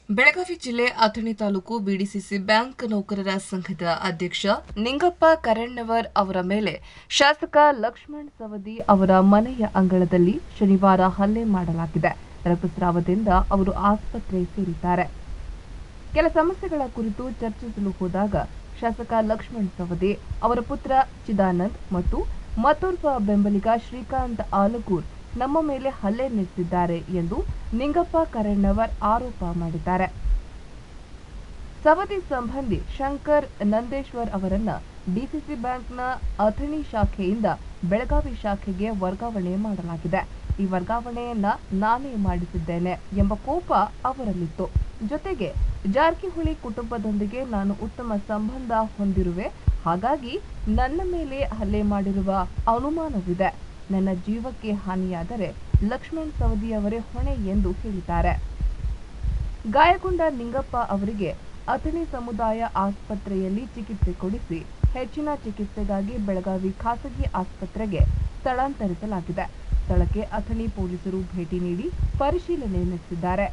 ಬೆಳಗಾವಿ ಜಿಲ್ಲೆ Athani taluk BDCC bank ನೌಕರರ ಸಂಘದ ಅಧ್ಯಕ್ಷ ನಿಂಗಪ್ಪ ಕರಣ್ಣವರ್ ಅವರ ಮೇಲೆ ಶಾಸಕ ಲಕ್ಷ್ಮಣ್ ಸವದಿ ಅವರ ಮನೆಯ ಅಂಗಳದಲ್ಲಿ ಶನಿವಾರ ಹಲ್ಲೆ ಮಾಡಲಾಗಿದೆ. ರಕ್ತಸ್ರಾವದಿಂದ ಅವರು ಆಸ್ಪತ್ರೆ ಸೇರಿದ್ದಾರೆ. ಕೆಲ ಸಮಸ್ಯೆಗಳ ಕುರಿತು ಚರ್ಚಿಸಲು ಹೋದಾಗ ಶಾಸಕ ಲಕ್ಷ್ಮಣ್ ಸವದಿ ಅವರ ಪುತ್ರ ಚಿದಾನಂದ್ ಮತ್ತು ಮತ್ತೋರ್ವ ಬೆಂಬಲಿಗ ಶ್ರೀಕಾಂತ್ ಆಲಗೂರ್ ನಮ್ಮ ಮೇಲೆ ಹಲ್ಲೆ ನಡೆಸಿದ್ದಾರೆ ಎಂದು ನಿಂಗಪ್ಪ ಕರಣ್ಣವರ್ ಆರೋಪ ಮಾಡಿದ್ದಾರೆ. ಸವದಿ ಸಂಬಂಧಿ ಶಂಕರ್ ನಂದೇಶ್ವರ್ ಅವರನ್ನ ಡಿಸಿಸಿ ಬ್ಯಾಂಕ್ನ ಅಥಣಿ ಶಾಖೆಯಿಂದ ಬೆಳಗಾವಿ ಶಾಖೆಗೆ ವರ್ಗಾವಣೆ ಮಾಡಲಾಗಿದೆ. ಈ ವರ್ಗಾವಣೆಯನ್ನ ನಾನೇ ಮಾಡಿಸಿದ್ದೇನೆ ಎಂಬ ಕೋಪ ಅವರಲ್ಲಿತ್ತು. ಜೊತೆಗೆ ಜಾರಕಿಹೊಳಿ ಕುಟುಂಬದೊಂದಿಗೆ ನಾನು ಉತ್ತಮ ಸಂಬಂಧ ಹೊಂದಿರುವೆ, ಹಾಗಾಗಿ ನನ್ನ ಮೇಲೆ ಹಲ್ಲೆ ಮಾಡಿರುವ ಅನುಮಾನವಿದೆ. ನನ್ನ ಜೀವಕ್ಕೆ ಹಾನಿಯಾದರೆ ಲಕ್ಷ್ಮಣ್ ಸವದಿ ಅವರೇ ಹೊಣೆ ಎಂದು ಹೇಳಿದ್ದಾರೆ. ಗಾಯಗೊಂಡ ನಿಂಗಪ್ಪ ಅವರಿಗೆ ಅಥಣಿ ಸಮುದಾಯ ಆಸ್ಪತ್ರೆಯಲ್ಲಿ ಚಿಕಿತ್ಸೆ ಕೊಡಿಸಿ ಹೆಚ್ಚಿನ ಚಿಕಿತ್ಸೆಗಾಗಿ ಬೆಳಗಾವಿ ಖಾಸಗಿ ಆಸ್ಪತ್ರೆಗೆ ಸ್ಥಳಾಂತರಿಸಲಾಗಿದೆ. ಸ್ಥಳಕ್ಕೆ ಅಥಣಿ ಪೊಲೀಸರು ಭೇಟಿ ನೀಡಿ ಪರಿಶೀಲನೆ ನಡೆಸಿದ್ದಾರೆ.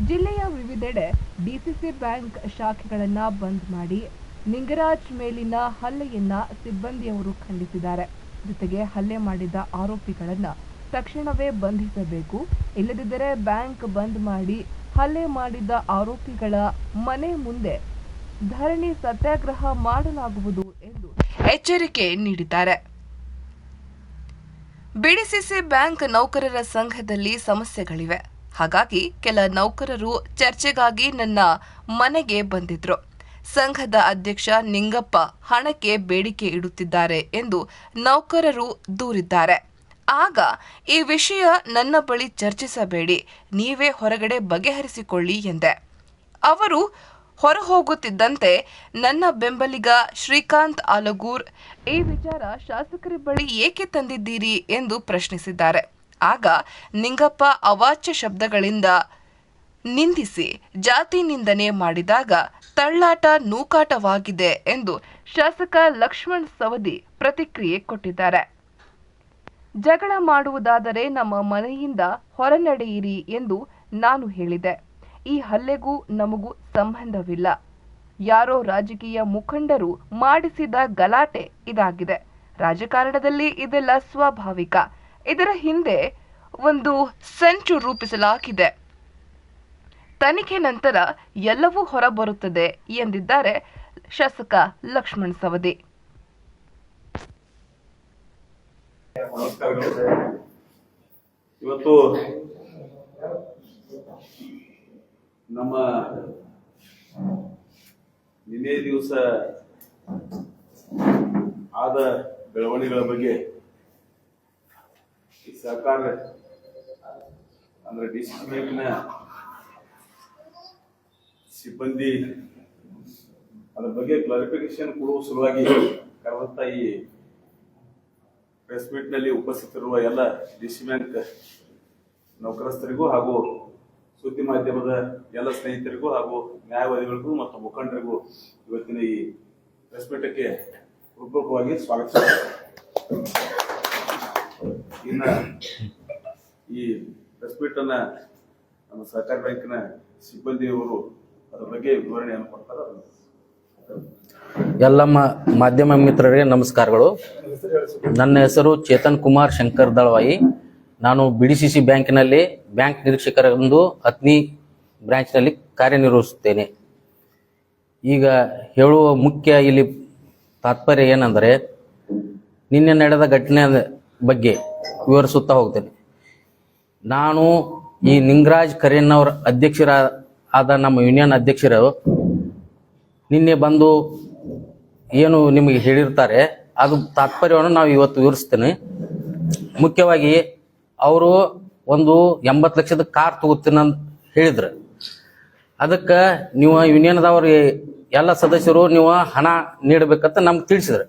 ಜಿಲ್ಲೆಯ ವಿವಿಧೆಡೆ ಡಿಸಿಸಿ ಬ್ಯಾಂಕ್ ಶಾಖೆಗಳನ್ನು ಬಂದ್ ಮಾಡಿ ನಿಂಗರಾಜ್ ಮೇಲಿನ ಹಲ್ಲೆಯನ್ನ ಸಿಬ್ಬಂದಿಯವರು ಖಂಡಿಸಿದ್ದಾರೆ. ಜೊತೆಗೆ ಹಲ್ಲೆ ಮಾಡಿದ ಆರೋಪಿಗಳನ್ನು ತಕ್ಷಣವೇ ಬಂಧಿಸಬೇಕು, ಇಲ್ಲದಿದ್ದರೆ ಬ್ಯಾಂಕ್ ಬಂದ್ ಮಾಡಿ ಹಲ್ಲೆ ಮಾಡಿದ ಆರೋಪಿಗಳ ಮನೆ ಮುಂದೆ ಧರಣಿ ಸತ್ಯಾಗ್ರಹ ಮಾಡಲಾಗುವುದು ಎಂದು ಎಚ್ಚರಿಕೆ ನೀಡಿದ್ದಾರೆ. ಬಿಡಿಸಿಸಿ ಬ್ಯಾಂಕ್ ನೌಕರರ ಸಂಘದಲ್ಲಿ ಸಮಸ್ಯೆಗಳಿವೆ, ಹಾಗಾಗಿ ಕೆಲ ನೌಕರರು ಚರ್ಚೆಗಾಗಿ ನನ್ನ ಮನೆಗೆ ಬಂದಿದ್ರು. ಸಂಘದ ಅಧ್ಯಕ್ಷ ನಿಂಗಪ್ಪ ಹಣಕ್ಕೆ ಬೇಡಿಕೆ ಇಡುತ್ತಿದ್ದಾರೆ ಎಂದು ನೌಕರರು ದೂರಿದ್ದಾರೆ. ಆಗ ಈ ವಿಷಯ ನನ್ನ ಬಳಿ ಚರ್ಚಿಸಬೇಡಿ, ನೀವೇ ಹೊರಗಡೆ ಬಗೆಹರಿಸಿಕೊಳ್ಳಿ ಎಂದೆ. ಅವರು ಹೊರಹೋಗುತ್ತಿದ್ದಂತೆ ನನ್ನ ಬೆಂಬಲಿಗ ಶ್ರೀಕಾಂತ್ ಆಲಗೂರ್ ಈ ವಿಚಾರ ಶಾಸಕರ ಬಳಿ ಏಕೆ ತಂದಿದ್ದೀರಿ ಎಂದು ಪ್ರಶ್ನಿಸಿದ್ದಾರೆ. ಆಗ ನಿಂಗಪ್ಪ ಅವಾಚ್ಯ ಶಬ್ದಗಳಿಂದ ನಿಂದಿಸಿ ಜಾತಿ ನಿಂದನೆ ಮಾಡಿದಾಗ ತಳ್ಳಾಟ ನೂಕಾಟವಾಗಿದೆ ಎಂದು ಶಾಸಕ ಲಕ್ಷ್ಮಣ್ ಸವದಿ ಪ್ರತಿಕ್ರಿಯೆ ಕೊಟ್ಟಿದ್ದಾರೆ. ಜಗಳ ಮಾಡುವುದಾದರೆ ನಮ್ಮ ಮನೆಯಿಂದ ಹೊರನಡೆಯಿರಿ ಎಂದು ನಾನು ಹೇಳಿದೆ. ಈ ಹಲ್ಲೆಗೂ ನಮಗೂ ಸಂಬಂಧವಿಲ್ಲ. ಯಾರೋ ರಾಜಕೀಯ ಮುಖಂಡರು ಮಾಡಿಸಿದ ಗಲಾಟೆ ಇದಾಗಿದೆ. ರಾಜಕಾರಣದಲ್ಲಿ ಇದೆಲ್ಲ ಸ್ವಾಭಾವಿಕ. ಇದರ ಹಿಂದೆ ಒಂದು ಸಂಚು ರೂಪಿಸಲಾಗಿದೆ. ತನಿಖೆ ನಂತರ ಎಲ್ಲವೂ ಹೊರಬರುತ್ತದೆ ಎಂದಿದ್ದಾರೆ ಶಾಸಕ ಲಕ್ಷ್ಮಣ್ ಸವದಿ. ಇವತ್ತು ನಮ್ಮ ನಿನ್ನೆ ದಿವಸ ಆದ ಬೆಳವಣಿಗೆಗಳ ಬಗ್ಗೆ ಈ ಸರ್ಕಾರ ಅಂದ್ರೆ ಡಿಸಿಸಿ ಬ್ಯಾಂಕ್ನ ಸಿಬ್ಬಂದಿ ಅದ್ರ ಬಗ್ಗೆ ಕ್ಲಾರಿಫಿಕೇಶನ್ ಕೊಡುವ ಸಲುವಾಗಿ ಕರೆದಂತ ಈ ಪ್ರೆಸ್ ಮೀಟ್ ನಲ್ಲಿ ಉಪಸ್ಥಿತರಿರುವ ಎಲ್ಲ ಡಿಸಿಸಿ ಬ್ಯಾಂಕ್ ನೌಕರಸ್ಥರಿಗೂ ಹಾಗೂ ಸುದ್ದಿ ಮಾಧ್ಯಮದ ಎಲ್ಲ ಸ್ನೇಹಿತರಿಗೂ ಹಾಗೂ ನ್ಯಾಯವಾದಿಗಳಿಗೂ ಮತ್ತು ಮುಖಂಡರಿಗೂ ಇವತ್ತಿನ ಈ ಪ್ರೆಸ್ ಮೀಟಕ್ಕೆ ಹೃತ್ಪೂರ್ವಕವಾಗಿ ಸ್ವಾಗತಿಸುತ್ತೇನೆ. ಇನ್ನ ಈ ಪ್ರೆಸ್ ಮೀಟ್ ಅನ್ನ ನಮ್ಮ ಸಹಕಾರ ಬ್ಯಾಂಕಿನ ಸಿಬ್ಬಂದಿಯವರು ಅದರ ಬಗ್ಗೆ ವಿವರಣೆಯನ್ನು ಕೊಡ್ತಾರೆ. ಎಲ್ಲ ಮಾಧ್ಯಮ ಮಿತ್ರರಿಗೆ ನಮಸ್ಕಾರಗಳು. ನನ್ನ ಹೆಸರು ಚೇತನ್ ಕುಮಾರ್ ಶಂಕರ್ ದಳವಾಯಿ. ನಾನು ಬಿಡಿಸಿಸಿ ಬ್ಯಾಂಕಿನಲ್ಲಿ ಬ್ಯಾಂಕ್ ನಿರೀಕ್ಷಕರೆಂದು ಅಥಣಿ ಬ್ರಾಂಚ್ನಲ್ಲಿ ಕಾರ್ಯನಿರ್ವಹಿಸುತ್ತೇನೆ. ಈಗ ಹೇಳುವ ಮುಖ್ಯ ಇಲ್ಲಿ ತಾತ್ಪರ್ಯ ಏನೆಂದರೆ, ನಿನ್ನೆ ನಡೆದ ಘಟನೆ ಬಗ್ಗೆ ವಿವರಿಸುತ್ತಾ ಹೋಗ್ತೇನೆ. ನಾನು ಈ ನಿಂಗರಾಜ್ ಕರೇನ್ನವರ ಅಧ್ಯಕ್ಷರಾದ ನಮ್ಮ ಯೂನಿಯನ್ ಅಧ್ಯಕ್ಷರು ನಿನ್ನೆ ಬಂದು ಏನು ನಿಮಗೆ ಹೇಳಿರ್ತಾರೆ ಅದು ತಾತ್ಪರ್ಯವನ್ನು ನಾವು ಇವತ್ತು ವಿವರಿಸ್ತೇನೆ. ಮುಖ್ಯವಾಗಿ ಅವರು ಒಂದು 80 ಲಕ್ಷದ ಕಾರ್ ತಗೋತೀನಿ ಅಂತ ಹೇಳಿದ್ರು. ಅದಕ್ಕೆ ನೀವು ಯೂನಿಯನ್ದವ್ರು ಎಲ್ಲ ಸದಸ್ಯರು ನೀವು ಹಣ ನೀಡಬೇಕಂತ ನಮ್ಗೆ ತಿಳಿಸಿದ್ರು.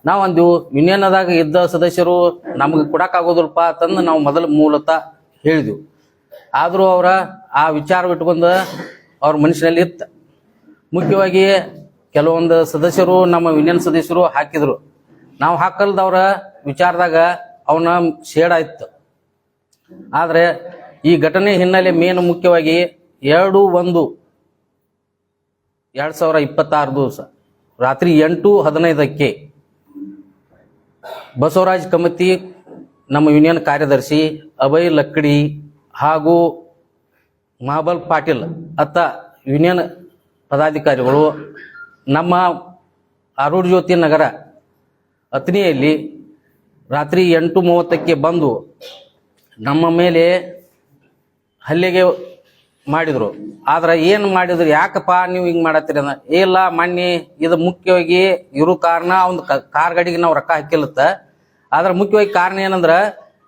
ನಾವು ಒಂದು ಯೂನಿಯನ್ದಾಗ ಇದ್ದ ಸದಸ್ಯರು ನಮಗೆ ಕೊಡಕ್ಕಾಗೋದಿಲ್ಲಪ್ಪ ಅಂತಂದು ನಾವು ಮೂಲತಃ ಹೇಳಿದ್ವಿ. ಆದರೂ ಅವರ ಆ ವಿಚಾರ ಇಟ್ಕೊಂಡು ಅವ್ರ ಮನಸ್ಸಿನಲ್ಲಿ ಇತ್ತು. ಮುಖ್ಯವಾಗಿ ಕೆಲವೊಂದು ಸದಸ್ಯರು ನಮ್ಮ ಯೂನಿಯನ್ ಸದಸ್ಯರು ಹಾಕಿದ್ರು. ನಾವು ಹಾಕಲ್ದವ್ರ ವಿಚಾರದಾಗ ಅವನ ಶೇಡ್ ಆಯ್ತು. ಆದರೆ ಈ ಘಟನೆ ಹಿನ್ನೆಲೆ ಮೇನ್ ಮುಖ್ಯವಾಗಿ 2/1/2026 ದಿವಸ ರಾತ್ರಿ 8:15ಕ್ಕೆ ಬಸವರಾಜ್ ಕಮತಿ, ನಮ್ಮ ಯೂನಿಯನ್ ಕಾರ್ಯದರ್ಶಿ ಅಭಯ್ ಲಕ್ಕಡಿ ಹಾಗೂ ಮಹಾಬಲ್ ಪಾಟೀಲ್ ಅತ್ತ ಯೂನಿಯನ್ ಪದಾಧಿಕಾರಿಗಳು ನಮ್ಮ ಆರೂಢ ಜ್ಯೋತಿ ನಗರ ಅತ್ನಿಯಲ್ಲಿ ರಾತ್ರಿ 8:30ಕ್ಕೆ ಬಂದು ನಮ್ಮ ಮೇಲೆ ಹಲ್ಲೆಗೆ ಮಾಡಿದ್ರು. ಆದ್ರೆ ಏನು ಮಾಡಿದ್ರು, ಯಾಕಪ್ಪ ನೀವು ಹಿಂಗೆ ಮಾಡತ್ತೀರಿ ಅಂದ, ಇಲ್ಲ ಮೊನ್ನೆ ಇದು ಮುಖ್ಯವಾಗಿ ಇರೋ ಕಾರಣ ಒಂದು ಕಾರ್ ಗಾಡಿಗೆ ನಾವು ರೊಕ್ಕ ಹಾಕಿಲ್ಲತ್ತ. ಆದ್ರೆ ಮುಖ್ಯವಾಗಿ ಕಾರಣ ಏನಂದ್ರೆ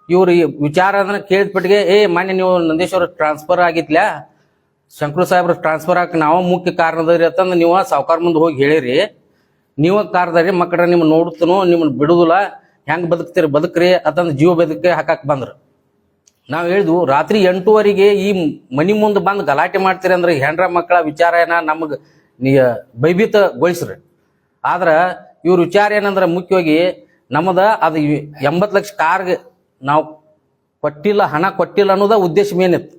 ಇವ್ರು ವಿಚಾರ ಅಂದ್ರೆ ಕೇಳಿದ ಪಟ್ಟಿಗೆ ಮೊನ್ನೆ ನೀವು ನಂದೇಶ್ವರ ಟ್ರಾನ್ಸ್ಫರ್ ಆಗಿತ್ಲ, ಶಂಕರು ಸಾಹೇಬ್ರ ಟ್ರಾನ್ಸ್ಫರ್ ಹಾಕಿ ನಾವು ಮುಖ್ಯ ಕಾರಣದ್ರಿ ಅಂತಂದು ನೀವು ಸಾವುಕಾರ ಮುಂದೆ ಹೋಗಿ ಹೇಳಿರಿ. ನೀವು ಕಾರದ್ರಿ ಮಕ್ಕಳ ನಿಮ್ಮನ್ನ ನೋಡುತ್ತನು, ನಿಮ್ಮನ್ನ ಬಿಡುದಿಲ್ಲ, ಹೆಂಗೆ ಬದುಕ್ತೀರಿ ಬದುಕ್ರಿ ಅಂತಂದು ಜೀವ ಬದುಕಿ ಹಾಕಕ್ಕೆ ಬಂದ್ರು. ನಾವು ಹೇಳಿದ್ವು ರಾತ್ರಿ 8:00 ಈ ಮನಿ ಮುಂದೆ ಬಂದು ಗಲಾಟೆ ಮಾಡ್ತೀರಿ ಅಂದ್ರೆ ಹೆಂಡ್ರ ಮಕ್ಕಳ ವಿಚಾರ ಏನ ನಮಗೆ ಭಯಭೀತಗೊಳಿಸ್ರಿ. ಆದ್ರೆ ಇವ್ರ ವಿಚಾರ ಏನಂದ್ರೆ ಮುಖ್ಯವಾಗಿ ನಮ್ಮದ ಅದು 80 ಲಕ್ಷ ಕಾರ್ಗೆ ನಾವು ಕೊಟ್ಟಿಲ್ಲ, ಹಣ ಕೊಟ್ಟಿಲ್ಲ ಅನ್ನೋದ ಉದ್ದೇಶ ಮೇನಿತ್ತು.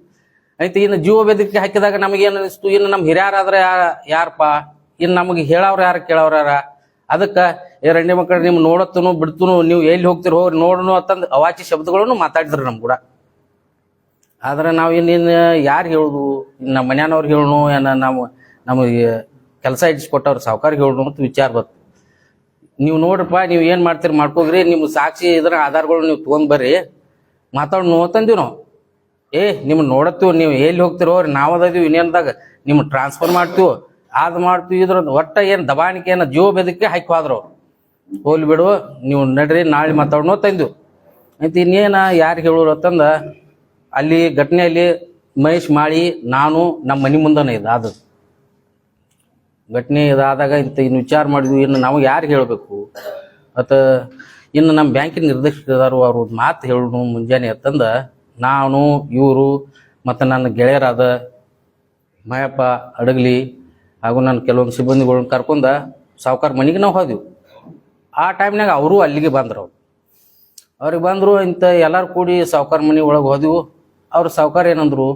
ಐತಿ ಇನ್ನು ಜೀವ ಬೆದರಿಕೆ ಹಾಕಿದಾಗ ನಮಗೇನು ಅನಿಸ್ತು, ಇನ್ನು ನಮ್ಮ ಹಿರಿಯರಾದ್ರೆ ಯಾರಪ್ಪ, ಇನ್ನು ನಮಗೆ ಹೇಳವ್ರು ಯಾರು ಕೇಳವ್ರ ಯಾರ, ಅದಕ್ಕೆ ರಂಡಿ ಮಕ್ಕಳು ನಿಮ್ ನೋಡತ್ತನು ಬಿಡ್ತನು, ನೀವು ಎಲ್ಲಿ ಹೋಗ್ತಿರೋ ಹೋಗ್ರಿ ನೋಡನು ಅಂತಂದು ಅವಾಚಿ ಶಬ್ದಗಳನ್ನು ಮಾತಾಡಿದ್ರು ನಮ್ ಕೂಡ. ಆದ್ರೆ ನಾವು ಇನ್ನೇನು ಯಾರು ಹೇಳುದು, ನಮ್ಮ ಮನ್ಯಾನವ್ರಿಗೆ ಹೇಳೋಣ, ಏನ ನಾವು ನಮಗೆ ಕೆಲಸ ಇಡಿಸ್ಕೊಟ್ಟವ್ರು ಸಾವುಕಾರಿಗೆ ಹೇಳೋಣ ಅಂತ ವಿಚಾರ ಬತ್ತು. ನೀವು ನೋಡ್ರಪ್ಪ, ನೀವು ಏನು ಮಾಡ್ತೀರಿ ಮಾಡ್ಕೋಗ್ರಿ, ನಿಮ್ಮ ಸಾಕ್ಷಿ ಇದ್ರ ಆಧಾರಗಳು ನೀವು ತೊಗೊಂಡ್ ಬರ್ರಿ ಮಾತಾಡೋಣ ಅಂತಂದೀವಿ ನಾವು. ನಿಮ್ಮನ್ನ ನೋಡತ್ತೀವಿ, ನೀವು ಎಲ್ಲಿ ಹೋಗ್ತಿರೋ ನಾವು ಅದೀವಿ ಇನ್ನೇನ್ದಾಗ ನಿಮ್ಮ ಟ್ರಾನ್ಸ್ಫರ್ ಮಾಡ್ತೀವಿ, ಅದು ಮಾಡ್ತೀವಿ, ಇದ್ರ ಒಟ್ಟ ಏನು ದಬಾಣಿಕೆ ಏನೋ ಜೀವ ಬೆದಕ್ಕೆ ಹಾಕಿ ಹೋದ್ರು. ಹೋಗ್ಲಿ ಬಿಡು, ನೀವು ನಡ್ರಿ ನಾಳೆ ಮಾತಾಡೋಣ ತಂದೆವು. ಆಯ್ತು ಇನ್ನೇನ ಯಾರಿಗೆ ಹೇಳೋರು ಅಂತಂದ ಅಲ್ಲಿ ಘಟನೆಯಲ್ಲಿ ಮಹೇಶ್ ಮಾಳಿ ನಾನು ನಮ್ಮ ಮನೆ ಮುಂದನೇ ಅದು ಘಟನೆ ಇದಾದಾಗ ಇನ್ನು ವಿಚಾರ ಮಾಡಿದ್ವಿ, ಇನ್ನು ನಾವು ಯಾರಿಗೆ ಹೇಳಬೇಕು ಮತ್ತು ಇನ್ನು ನಮ್ಮ ಬ್ಯಾಂಕಿನ ನಿರ್ದೇಶಕರು ಅವರು ಮಾತು ಹೇಳೋಣ ಮುಂಜಾನೆ ಅಂತಂದ ನಾನು, ಇವರು ಮತ್ತು ನನ್ನ ಗೆಳೆಯರಾದ ಮಯಪ್ಪ ಅಡಗಲಿ ಹಾಗೂ ನನ್ನ ಕೆಲವೊಂದು ಸಿಬ್ಬಂದಿಗಳನ್ನ ಕರ್ಕೊಂಡ ಸಾವುಕಾರ ಮನೆಗೆ ನಾವು ಹೋದ್ವಿ. ಆ ಟೈಮ್ನಾಗ ಅವರು ಅಲ್ಲಿಗೆ ಬಂದರು. ಅವ್ರಿಗೆ ಬಂದರು, ಇಂಥ ಎಲ್ಲರೂ ಕೂಡಿ ಸಾವುಕಾರ ಮನೆ ಒಳಗೆ ಹೋದೆವು. ಅವ್ರು ಸಾವುಕಾರ ಏನಂದ್ರು,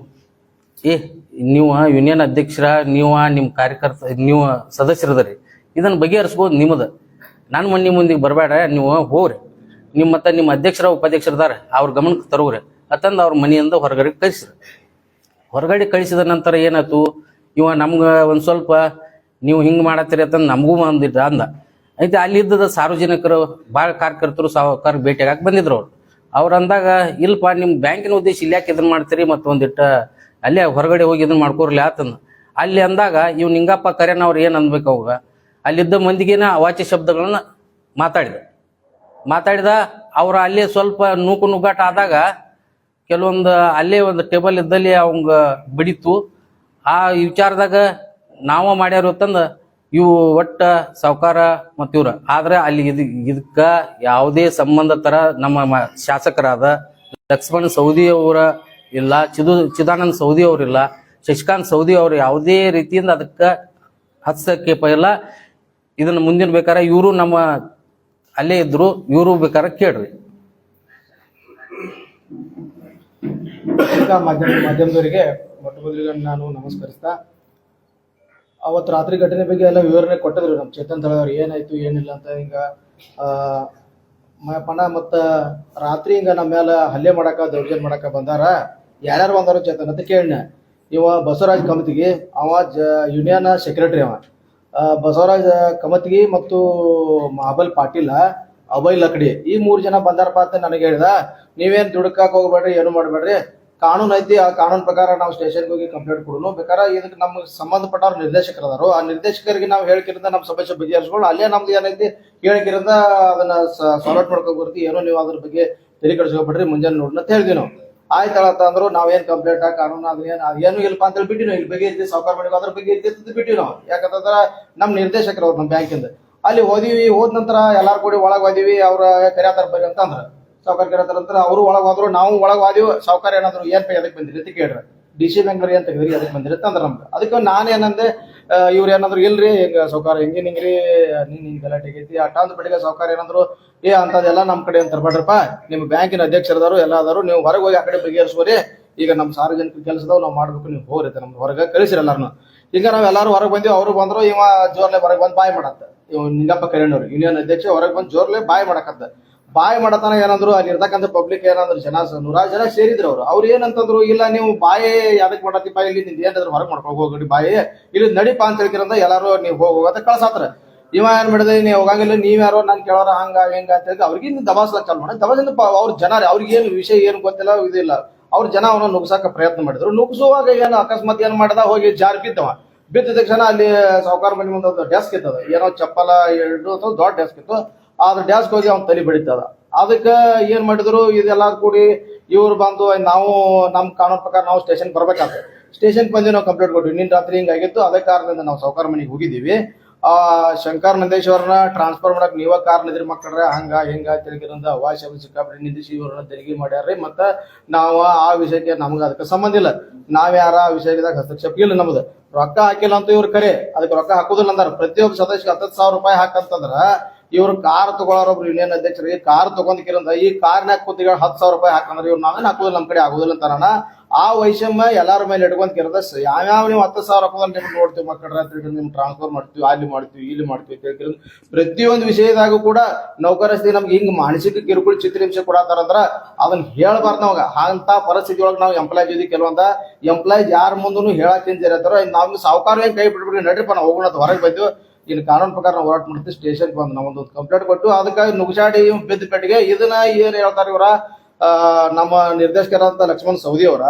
ನೀವು ಯೂನಿಯನ್ ಅಧ್ಯಕ್ಷರ, ನೀವು ನಿಮ್ಮ ಕಾರ್ಯಕರ್ತ, ನೀವು ಸದಸ್ಯರದರಿ, ಇದನ್ನು ಬಗೆಹರಿಸ್ಬೋದು ನಿಮ್ಮದು, ನನ್ನ ಮನೆ ಮುಂದಿಗೆ ಬರಬೇಡ, ನೀವು ಹೋಗ್ರಿ, ಮತ್ತು ನಿಮ್ಮ ಅಧ್ಯಕ್ಷರ ಉಪಾಧ್ಯಕ್ಷರದಾರ ಅವ್ರ ಗಮನಕ್ಕೆ ತರೋಗ್ರಿ ಅಂತಂದು ಅವ್ರ ಮನೆಯಿಂದ ಹೊರಗಡೆ ಕಳಿಸ್ರಿ. ಹೊರಗಡೆ ಕಳಿಸಿದ ನಂತರ ಏನಾಯ್ತು, ನಮ್ಗೆ ಒಂದು ಸ್ವಲ್ಪ ನೀವು ಹಿಂಗೆ ಮಾಡತ್ತೀರಿ ಅಂತಂದು ನಮಗೂ ಒಂದಿಟ್ಟ ಅಂದ. ಐತೆ ಅಲ್ಲಿದ್ದದ ಸಾರ್ವಜನಿಕರು ಭಾಳ ಕಾರ್ಯಕರ್ತರು ಸಾವುಕಾರ ಭೇಟಿಯಾಗಕ್ಕೆ ಬಂದಿದ್ರು. ಅವ್ರು ಅಂದಾಗ, ಇಲ್ಪ ನಿಮ್ಮ ಬ್ಯಾಂಕಿನ ಉದ್ದೇಶ ಇಲ್ಲಿ ಯಾಕೆ ಇದನ್ನು ಮಾಡ್ತೀರಿ, ಮತ್ತು ಒಂದಿಟ್ಟ ಅಲ್ಲೇ ಹೊರಗಡೆ ಹೋಗಿ ಇದನ್ನು ಮಾಡ್ಕೋರ್ಲಿ ಆತಂದು ಅಲ್ಲಿ ಅಂದಾಗ ನಿಂಗಪ್ಪ ಕರೆನವ್ರು ಏನು ಅನ್ಬೇಕು, ಅವಾಗ ಅಲ್ಲಿದ್ದ ಮಂದಿಗೇನ ಅವಾಚ್ಯ ಶಬ್ದಗಳನ್ನ ಮಾತಾಡಿದ. ಅವ್ರು ಅಲ್ಲೇ ಸ್ವಲ್ಪ ನುಗ್ಗಾಟ ಆದಾಗ ಕೆಲವೊಂದು ಅಲ್ಲೇ ಒಂದು ಟೇಬಲ್ ಇದ್ದಲ್ಲಿ ಅವಂಗ ಬಿಡಿತು. ಆ ವಿಚಾರದಾಗ ನಾವ ಮಾಡ್ಯಾರ ಅಂತಂದು ಇವು ಒಟ್ಟ ಸಾವುಕಾರ ಮತ್ತು ಇವ್ರ. ಆದ್ರೆ ಅಲ್ಲಿ ಇದಕ್ಕ ಯಾವುದೇ ಸಂಬಂಧ ತರ ನಮ್ಮ ಶಾಸಕರಾದ ಲಕ್ಷ್ಮಣ್ ಸೌದಿ ಅವರ ಇಲ್ಲ, ಚಿದಾನಂದ್ ಸೌದಿ ಅವರಿಲ್ಲ, ಶಶಿಕಾಂತ್ ಸೌದಿ ಅವರು ಯಾವುದೇ ರೀತಿಯಿಂದ ಅದಕ್ಕೆ ಹಸ್ತಕ್ಷೇಪ ಇಲ್ಲ. ಇದನ್ನ ಮುಂದಿನ ಬೇಕಾರೆ ಇವರು ನಮ್ಮ ಅಲ್ಲೇ ಇದ್ರು, ಇವರು ಬೇಕಾರೆ ಕೇಳ್ರಿ. ಮಾಧ್ಯಮದವರಿಗೆ ಮೊಟ್ಟ ಮೊದಲಿಗೆ ನಾನು ನಮಸ್ಕರಿಸ್ತಾ, ಅವತ್ತು ರಾತ್ರಿ ಘಟನೆ ಬಗ್ಗೆ ಎಲ್ಲ ವಿವರಣೆ ಕೊಟ್ಟಿದ್ರು ನಮ್ಮ ಚೇತನ್ ದಳದವ್ರು, ಏನಾಯ್ತು ಏನಿಲ್ಲ ಅಂತ. ಹಿಂಗ ಪಣ ಮತ್ತ ರಾತ್ರಿ ಹಿಂಗ ನಮ್ಮ ಮೇಲೆ ಹಲ್ಲೆ ಮಾಡಾಕ, ದೌರ್ಜನ್ಯ ಮಾಡಾಕ ಬಂದಾರ, ಯಾರ್ಯಾರು ಬಂದಾರೋ ಚೇತನ್ ಅಂತ ಕೇಳಿನ. ಇವ ಬಸವರಾಜ್ ಕಮತಿಗಿ, ಅವ ಯೂನಿಯನ್ ಸೆಕ್ರೆಟರಿ, ಅವ ಬಸವರಾಜ್ ಕಮತಿಗಿ ಮತ್ತು ಮಹಾಬಲ್ ಪಾಟೀಲ, ಅಭಯ್ ಲಕ್ಕಡಿ, ಈ 3 ಜನ ಬಂದಾರಪ್ಪ ಅಂತ ನನಗೆ ಹೇಳ್ದ. ನೀವೇನ್ ದುಡ್ಕಾಕ್ ಹೋಗ್ಬೇಡ್ರಿ, ಏನು ಮಾಡ್ಬೇಡ್ರಿ, ಕಾನೂನು ಐತಿ, ಆ ಕಾನೂನು ಪ್ರಕಾರ ನಾವು ಸ್ಟೇಷನ್ಗೆ ಹೋಗಿ ಕಂಪ್ಲೇಂಟ್ ಕೊಡೋಣ. ಬೇಕಾದ್ರೆ ಇದಕ್ಕೆ ನಮ್ಗೆ ಸಂಬಂಧಪಟ್ಟವ್ರು ನಿರ್ದೇಶಕರು ಅದಾರು, ಆ ನಿರ್ದೇಶಕರಿಗೆ ನಾವು ಹೇಳಿಕಿರಿಂದ ನಮ್ಮ ಸಮಸ್ಯೆ ಬಗೆಹರಿಸ್ಕೊಂಡು ಅಲ್ಲೇ ನಮ್ದು ಏನೈತಿ ಹೇಳಿಕಿರಿಂದ ಅದನ್ನ ಸಾಲ್ವ್ ಮಾಡ್ಕೊಬರ್ತಿ, ಏನೋ ನೀವು ಅದ್ರ ಬಗ್ಗೆ ತಲೆ ಕೆಡಿಸ್ಕೊಬೇಡ್ರಿ, ಮುಂಜಾನೆ ನೋಡೋಣ ಅಂತ ಹೇಳಿದ್ವಿ ನಾವು. ಆಯ್ತಳತ್ತ ಅಂದ್ರು, ನಾವೇನ್ ಕಂಪ್ಲೇಂಟ್ ಕಾನೂನು ಅದೇನು ಇಲ್ಲಪ್ಪ ಅಂತ ಹೇಳಿ ಬಿಟ್ಟಿವಿ ನಾವು. ಇಲ್ಲಿ ಬಗ್ಗೆ ಇರ್ತೀವಿ ಸಾವುಕಾರ ಮನೆಗೆ ಅದ್ರ ಬಗ್ಗೆ ಇರ್ತಿದ್ದು ಬಿಟ್ಟಿವಿ ನಾವು. ಯಾಕಂತಂದ್ರ ನಮ್ಮ ನಿರ್ದೇಶಕರು ಅವ್ರು ನಮ್ಮ ಬ್ಯಾಂಕಿಂದ. ಅಲ್ಲಿ ಹೋದಿವಿ, ಹೋದ ನಂತರ ಎಲ್ಲಾರು ಕೂಡಿ ಒಳಗೆ ಹೋದಿವಿ. ಅವ್ರ ಕರ್ಯಾತಾರ ಬರ್ರಿ ಅಂತ ಅಂದ್ರ, ಸಾವುಕಾರ ಕರ್ಯಾತಾರ ಅವರು ಒಳಗೆ ಹೋದ್ರು, ನಾವು ಒಳಗೆ ಹೋದಿವಿ. ಸಾವುಕಾರ ಏನಾದ್ರು ಏನ್ ಅದಕ್ಕೆ ಬಂದಿರಿ ಅಂತ ಕೇಳ್ರಿ, DC ಬ್ಯಾಂಕ್ ಏನ್ ತೆಗದ್ರಿ ಅದಕ್ಕೆ ಬಂದಿರಿ ಅಂತ ಅಂದ್ರ ನಮ್ಗೆ. ಅದಕ್ಕೆ ನಾನೇನಂದೆ, ಇವ್ರು ಏನಾದ್ರು ಇಲ್ರಿ ಹಿಂಗ ಸಾವುಕಾರ ಹಿಂಗಿರಿ ನೀನ್ ಹಿಂಗ್ ಗಲಾಟೆ ಆಗೈತಿ ಆಟ ಅಂದ್ ಬಿಟ್ಟಿಗೆ ಸಾವುಕಾರ ಏನಂದ್ರು, ಅಂತದೆಲ್ಲ ನಮ್ ಕಡೆ ಅಂತ ತರ್ಬೇಡ್ರಪ್ಪ, ನಿಮ್ ಬ್ಯಾಂಕಿನ ಅಧ್ಯಕ್ಷರದಾರು ಎಲ್ಲ ಅದಾರು, ನೀವು ಹೊರಗೆ ಹೋಗಿ ಆ ಕಡೆ ಬಗೆಹರಿಸ್ಬೋರಿ, ಈಗ ನಮ್ಮ ಸಾರ್ವಜನಿಕ ಕೆಲಸದವ್ ನಾವು ಮಾಡ್ಬೇಕು, ನೀವು ಹೋಗ್ರಿ ನಮ್ದು ಹೊರಗೆ ಕಳಿಸಿರಿ ಎಲ್ಲಾರನು. ಈಗ ನಾವ್ ಎಲ್ಲಾರು ಹೊರಗೆ ಬಂದಿವಿ, ಅವ್ರು ಬಂದ್ರು, ಇವ ಜೋರ್ಲೆ ಹೊರಗೆ ಬಂದ್ ಬಾಯ್ ಮಾಡತ್ತ. ಇವ್ ನಿಂಗಪ್ಪ ಕರೇಣ್ಣವ್ರು ಯೂನಿಯನ್ ಅಧ್ಯಕ್ಷ ಹೊರಗೆ ಬಂದ್ ಜೋರ್ಲೆ ಬಾಯ್ ಮಾಡಕತ್ತ. ಬಾಯ್ ಮಾಡತಾನ ಏನಂದ್ರು, ಅಲ್ಲಿ ಇರ್ತಕ್ಕಂಥ ಪಬ್ಲಿಕ್ ಏನಂದ್ರು, ನೂರಾರು ಜನ ಸೇರಿದ್ರು. ಅವ್ರು ಏನಂತಂದ್ರು, ಇಲ್ಲ ನೀವು ಬಾಯಿ ಯಾವ್ದಕ್ ಮಾಡತ್ತಿಪ್ಪ, ಇಲ್ಲಿ ನಿಂದ ಏನಾದ್ರು ಹೊರಗೆ ಮಾಡ್ಕೊಂಡು ಹೋಗ್ರಿ, ಬಾಯಿ ಇಲ್ಲಿ ನಡಿಪಾ ಅಂತ ಹೇಳ್ಕಿರಂದ ಎಲ್ಲಾರು ನೀವು ಹೋಗೋದ ಕಳ್ಸಾತ್ರ. ಇವ ಏನ್ ಮಾಡಿದ್ರೆ, ನೀವು ಹೋಗಂಗಿಲ್ಲ, ನೀವ್ ಯಾರೋ ನನ್ ಕೇಳೋರ ಹಂಗ ಹೆಂಗ ಅಂತ ಹೇಳಿ ಅವ್ರಿಗೆ ದಬಾಸ್ಲಕ್ ಚಾಲು ಮಾಡಿ, ದಬಾಸಿಂದ ಅವ್ರ ಜನ ಅವ್ರಿಗೆ ಏನು ವಿಷಯ ಏನು ಗೊತ್ತಿಲ್ಲ, ಇದಿಲ್ಲ. ಅವ್ರ ಜನ ಅವನ್ನ ನುಗ್ಸಾಕ ಪ್ರಯತ್ನ ಮಾಡಿದ್ರು. ನುಗ್ಸುವಾಗ ಏನು ಅಕಸ್ಮಾತ್ ಏನ್ ಮಾಡ್ದ, ಹೋಗಿ ಜಾರಿ ಬಿದ್ದ ತಕ್ಷಣ ಅಲ್ಲಿ ಸಾವುಕಾರ ಮನೆ ಮುಂದೆ ಒಂದು ಡೆಸ್ಕ್ ಇತ್ತದ, ಏನೋ ಚಪ್ಪಲ ಎರಡು ಅಥವಾ ದೊಡ್ಡ ಡೆಸ್ಕ್ ಇತ್ತು. ಅದ್ರ ಡೆಸ್ಕ್ ಹೋಗಿ ಅವ್ನ ತಲೆ ಬಡಿತದ. ಅದಕ್ಕ ಏನ್ ಮಾಡಿದ್ರು, ಇದೆಲ್ಲ ಕೂಡಿ ಇವ್ರು ಬಂದು, ನಾವು ನಮ್ ಕಾನೂನು ಪ್ರಕಾರ ನಾವು ಸ್ಟೇಷನ್ ಬರ್ಬೇಕಾಗ್ತದೆ. ಸ್ಟೇಷನ್ ಬಂದು ನಾವು ಕಂಪ್ಲೇಂಟ್ ಕೊಟ್ವಿ, ನಿನ್ನ ರಾತ್ರಿ ಹಿಂಗಾಗಿತ್ತು, ಅದೇ ಕಾರಣದಿಂದ ನಾವು ಸಾವುಕಾರ ಮನೆಗೆ ಹೋಗಿದ್ದೀವಿ. ಶಂಕರ್ ನಂದೇಶ್ವರನ ಟ್ರಾನ್ಸ್ಫರ್ ಮಾಡಕ್ ನೀವ ಕಾರಣ ಇದ್ರಿ ಮಕ್ಕಳ್ರೆ, ಹಂಗ ಹಿಂಗ ತಿರುಗಿರಂದ ಅವಾಶ ಸಿಕ್ಕಾಪಟ್ಟೆ ನಿಂದಿಸಿ ಇವ್ರನ್ನ ತೆರಿಗೆ ಮಾಡ್ಯಾರ್ರಿ. ಮತ್ತ ನಾವ ಆ ವಿಷಯಕ್ಕೆ ನಮ್ಗ ಅದಕ್ಕೆ ಸಂಬಂಧ ಇಲ್ಲ, ನಾವ್ಯಾರ ಆ ವಿಷಯದಾಗ ಹಸ್ತಕ್ಷೇಪ ಇಲ್ಲ. ನಮ್ದು ರೊಕ್ಕ ಹಾಕಿಲ್ಲ ಅಂತ ಇವ್ರು ಕರೆ, ಅದಕ್ಕೆ ರೊಕ್ಕ ಹಾಕುದಿಲ್ಲ ಅಂದಾರ. ಪ್ರತಿಯೊಬ್ಬ ಸದಸ್ಯಕ್ಕೆ 10,000 ರೂಪಾಯಿ ಹಾಕಂತಂದ್ರ, ಇವ್ರು ಕಾರ್ ತಗೊಳ್ಳೋರೊಬ್ರು ಯೂನಿಯನ್ ಅಧ್ಯಕ್ಷರಿಗೆ ಕಾರ್ ತಗೊಂಡ್ಕಿರಂದ ಈ ಕಾರ್ನಾಗ ಕೂತಿಗಳು 10,000 ರೂಪಾಯಿ ಹಾಕಂದ್ರೆ ಇವ್ರು ನಾವೇನ್ ಹಾಕುದಿಲ್ಲ, ನಮ್ ಕಡೆ ಆಗುದಿಲ್ಲ ಅಂತಾರಣ. ಆ ವೈಷಮ್ಯ ಎಲ್ಲಾರ ಮೇಲೆ ಇಟ್ಕೊಂಡ್ಕಿರದ, ಯಾವ್ಯಾವ ನೀವು 10,000 ಹಾಕೋದ್ರೆ ನಿಮ್ಗೆ ನೋಡ್ತೀವಿ ಮಕ್ಕಳ್ರ ಅಂತ ಹೇಳಿ ನಿಮ್ಗೆ ಟ್ರಾನ್ಸ್ಫರ್ ಮಾಡ್ತೀವಿ, ಅಲ್ಲಿ ಮಾಡ್ತೀವಿ, ಇಲ್ಲಿ ಮಾಡ್ತೀವಿ ಅಂತ ಹೇಳ್ಕಿರ. ಪ್ರತಿಯೊಂದು ವಿಷಯದಾಗೂ ಕೂಡ ನೌಕರಸ್ಥಿತಿ ನಮ್ಗೆ ಹಿಂಗ್ ಮಾನಸಿಕ ಕಿರುಕುಳ ಚಿತ್ರಹಿಂಸೆ ಕೊಡತಾರಂದ್ರ ಅದನ್ನ ಹೇಳ್ಬಾರ್ದು ನವಾಗ. ಅಂತ ಪರಿಸ್ಥಿತಿ ಒಳಗೆ ನಾವು ಎಂಪ್ಲಾಯ್ಸ್ ಇದೀವಿ. ಕೆಲವೊಂದ ಎಂಪ್ಲಾಯ್ಸ್ ಯಾರ ಮುಂದೂ ಹೇಳಕ್ ಹಿಂಜರಿತಾರ, ನಮ್ಗೆ ಸಾವುಕಾರ ಏನ್ ಕೈ ಬಿಟ್ಬಿಡ್ರಿ, ನಡ್ರಿಪ್ಪ ನಾವು ಹೋಗೋಣ ಹೊರಗೆ ಬಂದು ಇನ್ನು ಕಾನೂನು ಪ್ರಕಾರ ನಾವು ಹೋರಾಟ ಮಾಡ್ತೀವಿ. ಸ್ಟೇಷನ್ ಬಂದು ನಾವೊಂದು ಕಂಪ್ಲೇಂಟ್ ಕೊಟ್ಟು ಅದಕ್ಕಾಗಿ ನುಗ್ಸಾಡಿ ಬಿದ್ದ ಪೆಟ್ಟಿಗೆ ಇದನ್ನ ಏನ್ ಹೇಳ್ತಾರ ಇವರ, ನಮ್ಮ ನಿರ್ದೇಶಕರಾದಂತ ಲಕ್ಷ್ಮಣ್ ಸವದಿ ಅವರ,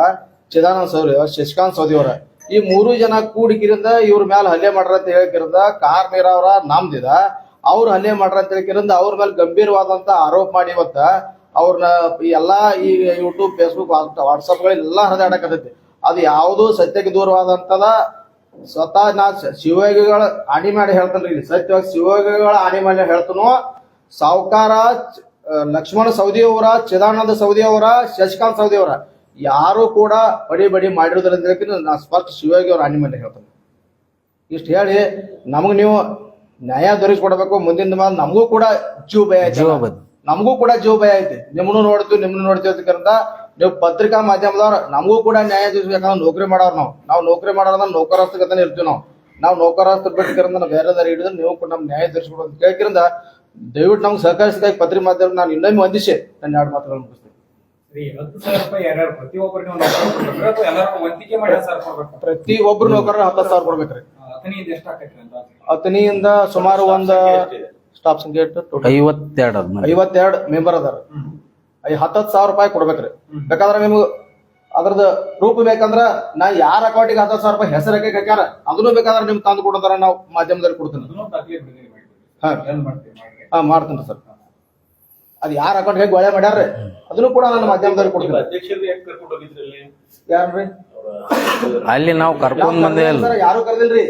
ಚಿದಾನಂದ ಸೌದಿ ಅವರ, ಶಶಿಕಾಂತ್ ಸೌದಿ ಅವರ, ಈ 3 ಜನ ಕೂಡಿಕಿರಿಂದ ಇವ್ರ ಮೇಲೆ ಹಲ್ಲೆ ಮಾಡ್ರ ಅಂತ ಹೇಳಿಕಿರಿಂದ ಕಾರ್ ನೀರಾವರ ನಾಮ್ದಿದ ಅವ್ರು ಹಲ್ಲೆ ಮಾಡ್ರ ಅಂತ ಹೇಳಿಕಿರಿಂದ ಅವ್ರ ಮೇಲೆ ಗಂಭೀರವಾದಂತ ಆರೋಪ ಮಾಡಿ ಇವತ್ತ ಅವ್ರನ್ನ ಎಲ್ಲಾ ಈ ಯೂಟ್ಯೂಬ್, ಫೇಸ್ಬುಕ್, ವಾಟ್ಸಪ್ ಗಳೆಲ್ಲ ಹರಿದಾಡಕತ್ತೈತಿ. ಅದು ಯಾವುದು ಸತ್ಯಕ್ಕೆ ದೂರವಾದಂತದ. ಸ್ವತಃ ನಾ ಶಿವಯೋಗಿಗಳ ಆಣಿ ಮಾಡಿ ಹೇಳ್ತಾನ್ರಿ, ಇಲ್ಲಿ ಸತ್ಯವಾಗಿ ಶಿವಯೋಗಿಗಳ ಆಣಿ ಮಾಡಿ ಹೇಳ್ತಾನು. ಸಾವುಕಾರ ಲಕ್ಷ್ಮಣ ಸವದಿ ಅವರ, ಚಿದಾನಂದ ಸವದಿ ಅವರ, ಶಶಿಕಾಂತ್ ಸವದಿ ಅವರ ಯಾರು ಕೂಡ ಬಡಿ ಮಾಡಿರೋದ್ರಿಂದ ನಾ ಸ್ಪಷ್ಟ ಶಿವಯೋಗಿ ಅವ್ರ ಆಣಿ ಮಾಡಿ ಹೇಳ್ತಾನೆ. ಇಷ್ಟು ಹೇಳಿ ನಮಗ್ ನೀವು ನ್ಯಾಯ ದೊರಕಿಸ್ಕೊಡ್ಬೇಕು. ಮುಂದಿನ ಮಾತು ನಮಗೂ ಕೂಡ ಜೀವ ಭಯ ಐತಿ, ನಮಗೂ ಕೂಡ ಜೀವ ಭಯ ಐತಿ. ನಿಮ್ಮನ್ನು ನೋಡ್ತೀವಿ ಅಂತ ನೀವು ಪತ್ರಿಕಾ ಮಾಧ್ಯಮದವ್ರ ನಮಗೂ ಕೂಡ ನ್ಯಾಯ ದೊರಕಿಸ್ಬೇಕಂದ್ರೆ ನೌಕರಿ ಮಾಡೋರು ನಾವು ನೌಕರಿ ಮಾಡೋದ್ರ ನೌಕರಸ್ಥಗತಾನೆ ಇರ್ತೀವಿ. ನಾವು ನೌಕರಸ್ಥ ಬಿಟ್ಟಿಕರಿಂದ ನಾವು ಬೇರೆದಾರ ಹಿಡಿದ್ರೆ ನೀವು ಕೂಡ ನಮ್ಗೆ ನ್ಯಾಯ ದೊರಕಿಸ್ಕೊಡೋ ಅಂತ ಕೇಳ್ಕಿರಿಂದ ದಯವಿಟ್ಟು ನಮ್ಗೆ ಸಹಕರಿಸಿದಾಗ ಪತ್ರಿಕಾ ಮಾಧ್ಯಮ ನಾನು ಇನ್ನೊಮ್ಮೆ ವಂದಿಸಿ ನನ್ನ 2 ಮಾತುಗಳನ್ನು ಮುಗಿಸ್ತೇನೆ. 10,000 ರೂಪಾಯಿ ಯಾರ್ಯಾರು ಪ್ರತಿಯೊಬ್ಬರಿಗೆ ಪ್ರತಿಯೊಬ್ರು ನೌಕರರ 10,000 ಕೊಡ್ಬೇಕ್ರಿ. ಅತನಿಯಿಂದ ಸುಮಾರು ಒಂದು ಸ್ಟಾಫ್ ಸಂಖ್ಯೆ 52 ಮೆಂಬರ್ ಅದಾರ. 10,000 ರೂಪಾಯಿ ಕೊಡ್ಬೇಕ್ರಿ. ಬೇಕಾದ್ರೆ ನಿಮ್ಗೆ ಅದ್ರದ್ದು ಪ್ರೂಫ್ ಬೇಕಂದ್ರ ನಾ ಯಾರ ಅಕೌಂಟಿಗೆ 10,000 ರೂಪಾಯಿ ಹೆಸರಾಗೆ ಹಾಕ್ಯಾರ ಅದನ್ನು ಬೇಕಾದ್ರೆ ನಿಮ್ಗೆ ತಂದು ಕೊಡೋದಾರ ನಾವು ಮಾಧ್ಯಮದಲ್ಲಿ ಕೊಡ್ತೀನಿ. ಮಾಡ್ತೀನಿ ಸರ್. ಅದ್ ಯಾರ ಅಕೌಂಟ್ಗೆ ಗೊಳೆ ಮಾಡ್ಯಾರ್ರಿ ಅದನ್ನು ಕೂಡ ನಾನು ಮಾಧ್ಯಮದಲ್ಲಿ ಕೊಡ್ತೀನಿ. ಯಾರ್ರಿ ಅಲ್ಲಿ ನಾವು ಕರ್ಕೊಂಡ್ ಬಂದೇ ಯಾರು ಕರೆದಿಲ್ರಿ,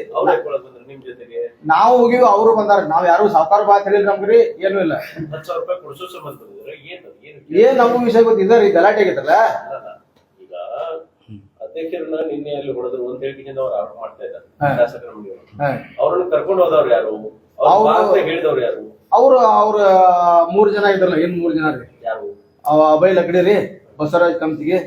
ನಾವು ಹೋಗಿವಿ, ಅವರು ಬಂದಾರ. ನಾವ್ ಯಾರು ಸಾವುಕಾರ ಬಾ ಹೇಳಿಲ್ಲ ನಮ್ಗ್ರಿ, ಏನು ಇಲ್ಲ. ಏನ್ ನಮಗೂ ವಿಷಯ ಗೊತ್ತಿದ್ದಾರೆ, ಈ ಗಲಾಟೆ ಆಗಿತ್ತಲ್ಲ. ಈಗ ಅಧ್ಯಕ್ಷರನ್ನ ನಿನ್ನೆ ಅಲ್ಲಿ ಹೊಡೆದ್ರು ಅಂತ ಹೇಳಿ ಅವ್ರು ಆರೋಪ ಮಾಡ್ತಾ ಇದ್ದಾರೆ ಶಾಸಕರ ಮನೆಯವರು. ಅವ್ರನ್ನ ಕರ್ಕೊಂಡು ಹೋದವ್ರು ಯಾರು, ಹೇಳಿದವ್ರು ಯಾರು? ಅವ್ರ 3 ಜನ ಇದ್ರಲ್ಲ. ಏನ್ 3 ಜನ ರೀ? ಯಾರು? ಅಭಯ್ ಲಕಡಿ ರೀ, ಬಸವರಾಜ್ ಕಮ್ತಿಗೆ,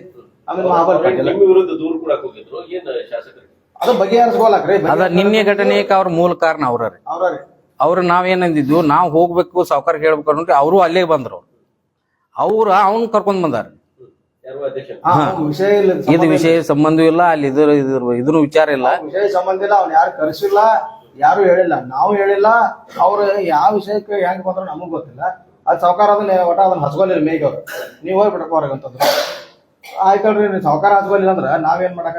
ಆಮೇಲೆ ಮಹಾಬಲ್ ಪಾಟೀಲ್. ನಿಮ್ಮ ವಿರುದ್ಧ ದೂರು ಕೂಡ ಹೋಗಿದ್ರು, ಏನ್ ಶಾಸಕರಿಗೆ ಅದು ಬಗೆಹರಿಸ್ಕೊಳಕ್ರಿ. ಅದ ನಿನ್ನೆ ಘಟನೆಗೆ ಅವ್ರ ಮೂಲ ಕಾರಣ ಅವ್ರಿ. ಅವ್ರು ನಾವೇನಂದಿದ್ವು, ನಾವು ಹೋಗ್ಬೇಕು ಸಾವುಕಾರ ಹೇಳ್ಬೇಕು ಅನ್ನೋಕೆ ಅವರು ಅಲ್ಲೇ ಬಂದ್ರು. ಅವ್ರು ಅವ್ನ್ ಕರ್ಕೊಂಡ್ ಬಂದಾರ. ಇದು ವಿಷಯ ಸಂಬಂಧ ಇಲ್ಲ, ಅಲ್ಲಿ ಇದನ್ನು ವಿಚಾರ ಇಲ್ಲ, ವಿಷಯ ಸಂಬಂಧ ಇಲ್ಲ. ಅವ್ನ ಯಾರು ಕರೆಸಿಲ್ಲ, ಯಾರು ಹೇಳಿಲ್ಲ, ನಾವು ಹೇಳಿಲ್ಲ. ಅವ್ರು ಯಾವ ವಿಷಯಕ್ಕೆ ಹೆಂಗ್ ಬಂದ್ರು ನಮಗ್ ಗೊತ್ತಿಲ್ಲ. ಅದ್ ಸಾವುಕಾರ ಅದನ್ನ ಒಟ್ಟ ಅದನ್ನ ಹಸ್ಕೊಲಿಲ್ಲ ಮೇಗ್ ಅವ್ರು. ನೀವ್ ಹೋಗ್ಬಿಡಪ್ಪ ಅವ್ರಿಗೆ ಅಂತಂದ್ರು. ಆಯ್ತಲ್ರಿ, ಸಾವುಕಾರ ಹಸ್ಕೊಲಿಲ್ಲ ಅಂದ್ರ ನಾವೇನ್ ಮಾಡಕ್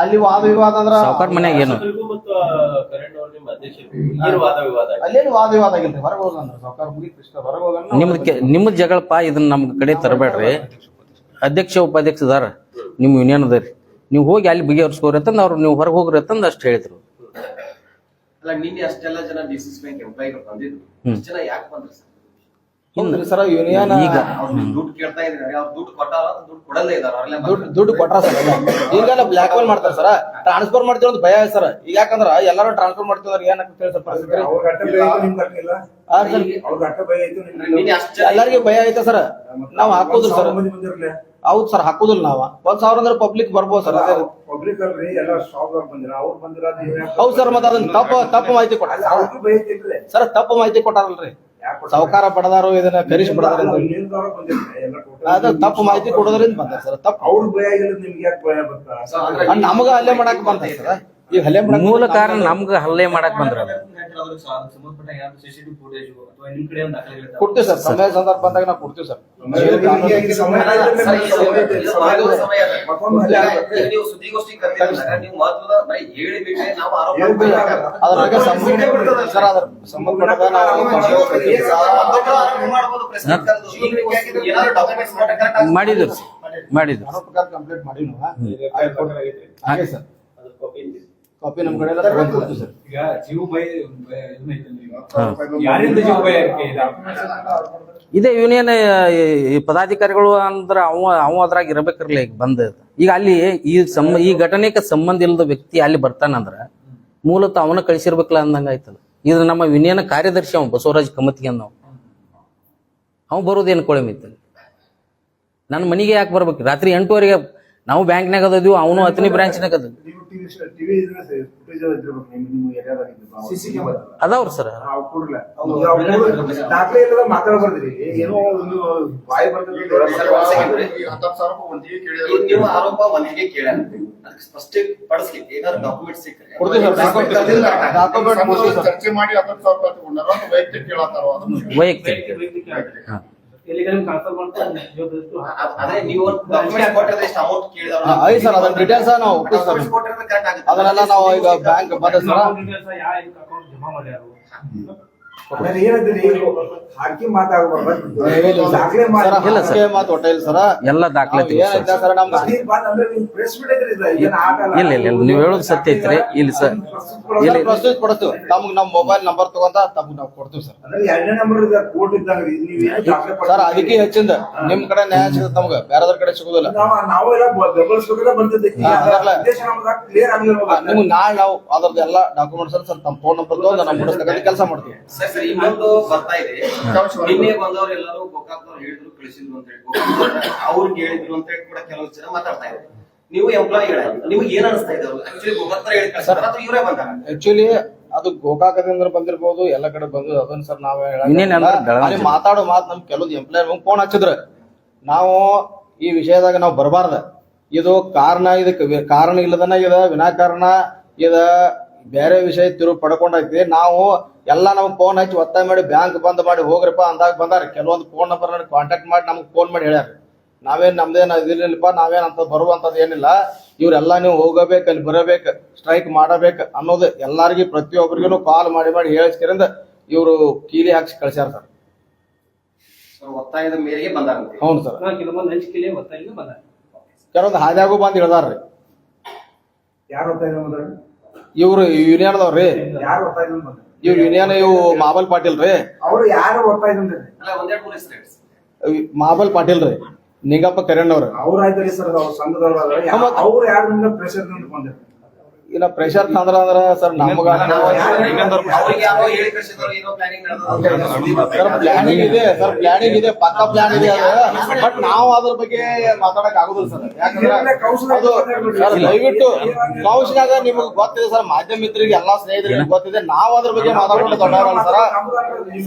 ಅಲ್ಲಿ ವಾದ ವಿವಾದ ಅಂದ್ರ ಸಾವುಕಾರ ಮನ್ಯಾಗ ಏನು ಅಲ್ಲೇನು ವಾದ ವಿವಾದ ಆಗಿಲ್ರಿ. ಹೊರಗೆ ಹೋಗಂದ್ರ ಸಾವುಕಾರ ಮುಗಿತ್ ಹೊರಗೆ ಹೋಗ ನಿಮ್ದ ಜಗಳಪ್ಪ, ಇದನ್ನ ನಮ್ ಕಡೆ ತರಬೇಡ್ರಿ. ಅಧ್ಯಕ್ಷ ಉಪಾಧ್ಯಕ್ಷ ಅದಾರ, ನಿಮ್ ಯೂನಿಯನ್ ಅದಾರಿ, ನೀವು ಹೋಗಿ ಅಲ್ಲಿ ಬಗೆಹರಿಸ್ಕೋರಿ ಅಂತಂದ್ ಅವ್ರು ನೀವು ಹೊರಗೆ ಹೋಗ್ರಿ ಅಂತಂದ್ ಅಷ್ಟು ಹೇಳಿದ್ರು. ಅಲ್ಲ ನಿನ್ನೆ ಅಷ್ಟೆಲ್ಲ ಜನ ಡಿಸಿಸಿ ಬ್ಯಾಂಕ್ ಎಂಪ್ಲಾಯಿಗಳು ಬಂದಿದ್ರು, ಜನ ಯಾಕೆ ಬಂದ್ರು ಸರ್? ಹೌದ್ರಿ ಸರ್ ಯೂನಿಯನ್ ಈಗ ದುಡ್ಡು ಕೇಳ್ತಾ ಇದ್ದಾರೆ ಅವ್ರು ದುಡ್ಡು ಕೊಟ್ಟಾರ ದುಡ್ಡು ಕೊಡಲ್ಲೇ ಇದಾರೆ ಅವರೆಲ್ಲ ದುಡ್ಡು ಕೊಟ್ರ ಸರ್ ಈಗೆಲ್ಲ ಬ್ಲಾಕ್ ಮೇಲ್ ಮಾಡ್ತಾರೆ ಸರ್ ಟ್ರಾನ್ಸ್ಫರ್ ಮಾಡ್ತೀವಿ ಅಂತ ಭಯ ಸರ್ ಈಗ ಯಾಕಂದ್ರ ಎಲ್ಲಾರು ಟ್ರಾನ್ಸ್ಫರ್ ಮಾಡ್ತಿದ್ರೆ ಏನಾಗ್ತದೆ ಸರ್ ಪರಿಸ್ಥಿತಿ ಎಲ್ಲರಿಗೂ ಭಯ ಐತೆ ಸರ್ ನಾವ್ ಹಾಕೋದಿಲ್ಲ ಸರ್ ಹೌದು ಸರ್ ಹಾಕೋದಿಲ್ಲ ನಾವ್ 1,000 ಅಂದ್ರೆ ಪಬ್ಲಿಕ್ ಬರ್ಬೋದು ಸರ್ ಅದೇ ಪಬ್ಲಿಕ್ ಅಲ್ರಿ ಎಲ್ಲ ಸ್ಟಾಪ್ ಬಂದಿರ ಅವ್ರು ಬಂದಿರ ಹೌದು ಸರ್ ಮತ್ತೆ ಅದನ್ನ ತಪ್ಪು ಮಾಹಿತಿ ಕೊಟ್ಟಾರ ಸರ್ ತಪ್ಪು ಮಾಹಿತಿ ಕೊಟ್ಟಾರಲ್ರಿ ಸಾವುಕಾರ ಪಡೆದಾರು ಇದನ್ನ ಕರಿಸಿ ಪಡೆದಾರ ಅದ ತಪ್ಪು ಮಾಹಿತಿ ಕೊಡೋದ್ರಿಂದ ಬಂದ ಸರ್ ತಪ್ಪು ಅವ್ರ ಭಯ ಆಗಿಲ್ಲ ನಿಮ್ಗೆ ಯಾಕೆ ಭಯ ಬರ್ತಾ ನಮಗ ಹಲ್ಲೆ ಮಾಡಕ್ ಬಂದ ಸರ್ ಈಗ ಹಲ್ಲೆ ಮಾಡಕ್ ಮೂಲ ಕಾರಣ ನಮ್ಗ ಹಲ್ಲೆ ಮಾಡಕ್ ಬಂದ್ರ ಕೊಡ್ತೀವಿ ಸರ್ ಸಮಯ ಸಂದರ್ಭ ಬಂದಾಗ ನಾವು ಕೊಡ್ತೀವಿ ಸರ್ ನೀವು ಸುದ್ದಿಗೋಷ್ಠಿ ಕರೆದಿದ್ದಾರೆ ನೀವು ಮಹತ್ವದ ಹೇಳಿಬಿಟ್ರೆ ನಾವು ಆರೋಪ ಅದ್ರ ಬಗ್ಗೆ ಸರ್ ಅದ್ರ ಸಂಬಂಧಪಟ್ಟ ನಾವು ಮಾಡಿದ್ರು ಕಂಪ್ಲೀಟ್ ಮಾಡಿ ಹಾಗೆ ಸರ್ ಕಾಪಿ ನಮ್ ಕಡೆ ಎಲ್ಲ ತಗೊಂಡ್ ಕೊಡ್ತೀವಿ ಸರ್ ಈಗ ಜೀವ ಭಯ ಯಾರಿಂದ ಜೀವ ಭಯ ಇದೇ ಯೂನಿಯನ್ ಈ ಪದಾಧಿಕಾರಿಗಳು ಅಂದ್ರ ಅವ ಅದ್ರಾಗ ಇರಬೇಕಿರ್ಲಿ ಈಗ ಬಂದ ಈಗ ಅಲ್ಲಿ ಈ ಘಟನೆಗೆ ಸಂಬಂಧ ಇಲ್ಲದ ವ್ಯಕ್ತಿ ಅಲ್ಲಿ ಬರ್ತಾನಂದ್ರ ಮೂಲತಃ ಅವನ ಕಳಿಸಿರ್ಬೇಕಲ್ಲ ಅಂದಂಗ ಆಯ್ತಲ್ಲ ಇದು ನಮ್ಮ ಯೂನಿಯನ್ ಕಾರ್ಯದರ್ಶಿ ಅವ ಬಸವರಾಜ್ ಕಮತಿಗೆ ನಾವು ಅವ ಬರೋದೇನು ಕೊಳಮಿತ್ತಲ್ಲಿ ನನ್ನ ಮನೆಗೆ ಯಾಕೆ ಬರ್ಬೇಕು ರಾತ್ರಿ 8:00 ನಾವು ಬ್ಯಾಂಕ್ನಾಗ ಅದೀವಿ ಅವನು ಹತ್ತನೇ ಬ್ರಾಂಚ್ನಾಗ ಅದ ಅದಾವ್ರಿ ಸರ್ ದಾಖಲೆ ಇಲ್ಲದ ಮಾತಾಡ್ಬಾರ್ದ್ರಿ ಏನೋ ಒಂದು ಬಾಯಿ ನೀವು ಆರೋಪ ಒಂದಿಗೆ ಕೇಳ ಸ್ಪಷ್ಟ ಪಡಿಸ್ಲಿಕ್ಕೆ ಏನಾದ್ರು ಡಾಕ್ಯುಮೆಂಟ್ ಸಿಕ್ಕರೆ ಕೊಡ್ತೀವಿ ಸರ್ ಡಾಕ್ಯುಮೆಂಟ್ ಚರ್ಚೆ ಮಾಡಿ 10,000 ರೂಪಾಯಿ ತಗೊಂಡಾರ ವೈಯಕ್ತಿಕ ಕೇಳತ್ತಾರ ವೈಯಕ್ತಿಕ ಅದೇ ನೀವು ಡಾಕ್ಯುಮೆಂಟ್ ಕೊಟ್ಟಿದ್ರೆ ಎಷ್ಟು ಅಮೌಂಟ್ ಕೇಳಿದಾರ ಐದು ಸರ್ ಅದನ್ನ ಡೀಟೇಲ್ಸ್ ನಾವು ಒಪ್ಪಿಸ್ತೀವಿ ಕೊಟ್ಟಿದ್ರೆ ಕರೆಕ್ಟ್ ಆಗುತ್ತೆ ಅದನ್ನೆಲ್ಲ ನಾವು ಈಗ ಬ್ಯಾಂಕ್ ಬಂದ ಸರ್ ಏನಂತೀರಿ ಹಾಕಿ ಮಾತಾಡ್ಬಾರ್ದು ದಾಖಲೆ ಇಲ್ಲ ಸರ್. ಮಾತು ಒಟ್ಟ ಇಲ್ಲ ಸರ್ ಎಲ್ಲ ದಾಖಲಾತಿ ಏನೈತೆ ಸರ್ ನಮ್ಗೆ ಅಂದ್ರೆ ನೀವು ಪ್ರೆಸ್ ಬಿಟ್ ಐತ್ರಿ ಏನ್ ಆಗಲ್ಲ ಇಲ್ಲ ಇಲ್ಲ ಇಲ್ಲ, ನೀವ್ ಹೇಳೋದು ಸತ್ಯ ಐತ್ರಿ ಇಲ್ಲಿ ಸರ್ ಇಲ್ಲ ಪ್ರಸ್ತುತ ಕೊಡ್ತೀವಿ ನಮ್ಗೆ ನಮ್ಮ ಮೊಬೈಲ್ ನಂಬರ್ ತಗೊಂಡ ತಮ್ಗೆ ನಾವು ಕೊಡ್ತೀವಿ ಸರ್ ಅಂದ್ರೆ 2ನೇ ನಂಬರ್ ಇದೆ ಕೋರ್ಟ್ ಇದ್ದಾಗ ನೀವು ಏನು ದಾಖಲೆ ಸರ್ ಅದಕ್ಕೆ ಹೆಚ್ಚಿಂದ ನಿಮ್ ಕಡೆ ನ್ಯಾಯ ಸಿಗುತ್ತೆ ನಮ್ಗೆ ಬೇರೆದ್ರ ಕಡೆ ಸಿಗುದಿಲ್ಲ ನಾವೆಲ್ಲ ಬೆಂಬಲಿಸ್ಬೇಕಾದ್ರೆ ಬಂದಿದ್ದೆ ಉದ್ದೇಶ ನಮ್ಗೆ ಕ್ಲಿಯರ್ ಆಗಿಲ್ಲ ನಿಮ್ಗೆ ನಾಳೆ ನಾವು ಅದ್ರದ್ದು ಎಲ್ಲ ಡಾಕ್ಯುಮೆಂಟ್ಸ್ ಅಲ್ಲಿ ಸರ್ ತಮ್ಮ ಫೋನ್ ನಂಬರ್ ತಗೊಂಡು ನಾವು ಮುಡಿಸ್ತಕ್ಕಂಥ ಕೆಲಸ ಮಾಡ್ತೀವಿ ಸರ್ ಇನ್ನೊಂದು ಬರ್ತಾ ಇದೆ ನಿನ್ನೆ ಬಂದವರು ಎಲ್ಲರೂ ಗೋಕಾಕ್ದವ್ರು ಹೇಳಿದ್ರು ಕಳಿಸಿದ್ರು ಅಂತ ಹೇಳಿ ಅವ್ರಿಗೆ ಹೇಳಿದ್ರು ಅಂತ ಹೇಳಿ ಕೂಡ ಕೆಲವು ಜನ ಮಾತಾಡ್ತಾ ಇದ್ದಾರೆ ನೀವು ಎಂಪ್ಲಾಯಿ ನಿಮ್ಗೆ ಏನ್ ಅನಿಸ್ತಾ ಇದೆ ಆಕ್ಚುಲಿ ಗೋಕಾಕ್ದವ್ರು ಹೇಳಿ ಕಳಿಸ್ತಾರ ಅಥವಾ ಇವರೇ ಬಂದಾರ ಆಕ್ಚುಲಿ ಅದು ಗೋಕಾಕದಿಂದ ಬಂದಿರ್ಬೋದು ಎಲ್ಲ ಕಡೆ ಬಂದು ಅದನ್ನ ಸರ್ ನಾವೇ ಇನ್ನೇನ್ ಅಂದ್ರೆ ಬೆಳವಣಿಗೆ. ಅಲ್ಲಿ ಮಾತಾಡೋ ಮಾತು ನಮ್ ಕೆಲವು ಎಂಪ್ಲಾಯರ್ ಫೋನ್ ಹಚ್ಚಿದ್ರು ನಾವು ಈ ವಿಷಯದಾಗ ನಾವು ಬರಬಾರ್ದ ಇದು ಕಾರಣ ಇದಕ್ಕೆ ಕಾರಣ ಇಲ್ಲದನ ಇದ ವಿನಾಕಾರಣ ಇದ ಬೇರೆ ವಿಷಯ ತಿರುವು ಪಡ್ಕೊಂಡೈತಿ ನಾವು ಎಲ್ಲ ನಮ್ಗೆ ಫೋನ್ ಹಚ್ಚಿ ಒತ್ತಾಯ ಮಾಡಿ ಬ್ಯಾಂಕ್ ಬಂದ್ ಮಾಡಿ ಹೋಗ್ರಪ್ಪ ಅಂದಾಗ ಬಂದಾರ ಕೆಲವೊಂದು ಫೋನ್ ನಂಬರ್ ಕಾಂಟ್ಯಾಕ್ಟ್ ಮಾಡಿ ನಮ್ಗೆ ಫೋನ್ ಮಾಡಿ ಹೇಳ್ಯಾರ ನಾವೇನ್ ನಮ್ದೇನ್ ಇದಿರ್ಲಿಲ್ಲಪ್ಪ ನಾವೇನ್ ಅಂತ ಬರುವಂತದ್ ಏನಿಲ್ಲ ಇವ್ರೆಲ್ಲಾ ನೀವು ಹೋಗಬೇಕು ಅಲ್ಲಿ ಬರಬೇಕು ಸ್ಟ್ರೈಕ್ ಮಾಡಬೇಕು ಅನ್ನೋದು ಎಲ್ಲಾರ್ಗಿ ಪ್ರತಿಯೊಬ್ಬರಿಗೂ ಕಾಲ್ ಮಾಡಿ ಮಾಡಿ ಹೇಳಿಸ್ಕರಿಂದ ಇವ್ರು ಕೀಲಿ ಹಾಕ್ಸಿ ಕಳ್ಸ್ಯಾರ ಸರ್ ಒತ್ತಾಯದ ಮೇರೆಗೆ ಬಂದಾರ ಹೌದು ಸರ್ ಕೆಲವೊಂದು ಹಾದ್ಯಾಗೂ ಬಂದ್ ಹೇಳ್ದಾರ್ರಿ ಯಾರು ಒತ್ತಾಯ ಬಂದಾರ ಇವ್ರು ಯೂನಿಯನ್ದವ್ರಿ ಯಾರು ಒತ್ತಾಯ ಬಂದಾರ ಇವ್ರು ಯೂನಿಯನ್ ಇವು ಮಾಬಲ್ ಪಾಟೀಲ್ ರೀ ಅವ್ರು ಯಾರು ಒತ್ತಾಯ ಬಂದ್ರಿ ಅಲ್ಲ ಒಂದೆರಡು ಮೂರು ಹೆಸರು ಮಾಬಲ್ ಪಾಟೀಲ್ ರೀ ನಿಂಗಪ್ಪ ಕರೆಣ್ಣವ್ರ ಅವ್ರ ಆಯ್ತಾರೆ ಸರ್ ಅವ್ರ ಸಂಘದವ್ರ ಅವ್ರು ಯಾರಿಂದ ಪ್ರೆಷರ್ ಬಂದಿರ್ತಾರೆ ಇನ್ನ ಪ್ರೆಷರ್ ತಂದ್ರ ಅಂದ್ರ ಸರ್ ನಮಗ ಅವ್ರಿಗೆ ಯಾರೋ ಹೇಳಿ ಕಳಿಸಿದ್ರು ಏನೋ ಪ್ಲಾನಿಂಗ್ ಸರ್ ಪ್ಲಾನಿಂಗ್ ಇದೆ ಸರ್ ಪ್ಲಾನಿಂಗ್ ಇದೆ ಪಕ್ಕ ಪ್ಲಾನ್ ಇದೆ ಅದು ಬಟ್ ನಾವು ಅದ್ರ ಬಗ್ಗೆ ಮಾತಾಡಕ್ ಆಗುದಿಲ್ಲ ಸರ್ ಯಾಕಂದ್ರೆ ಅದು ಸರ್ ದಯವಿಟ್ಟು ಕೌನ್ಸಿಲಾಗ ನಿಮಗ್ ಗೊತ್ತಿದೆ ಸರ್ ಮಾಧ್ಯಮ ಮಿತ್ರರಿಗೆ ಎಲ್ಲಾ ಸ್ನೇಹಿತರಿಗೆ ಗೊತ್ತಿದೆ ನಾವು ಅದ್ರ ಬಗ್ಗೆ ಮಾತಾಡೋದು ದೊಡ್ಡವರಲ್ಲ ಸರ್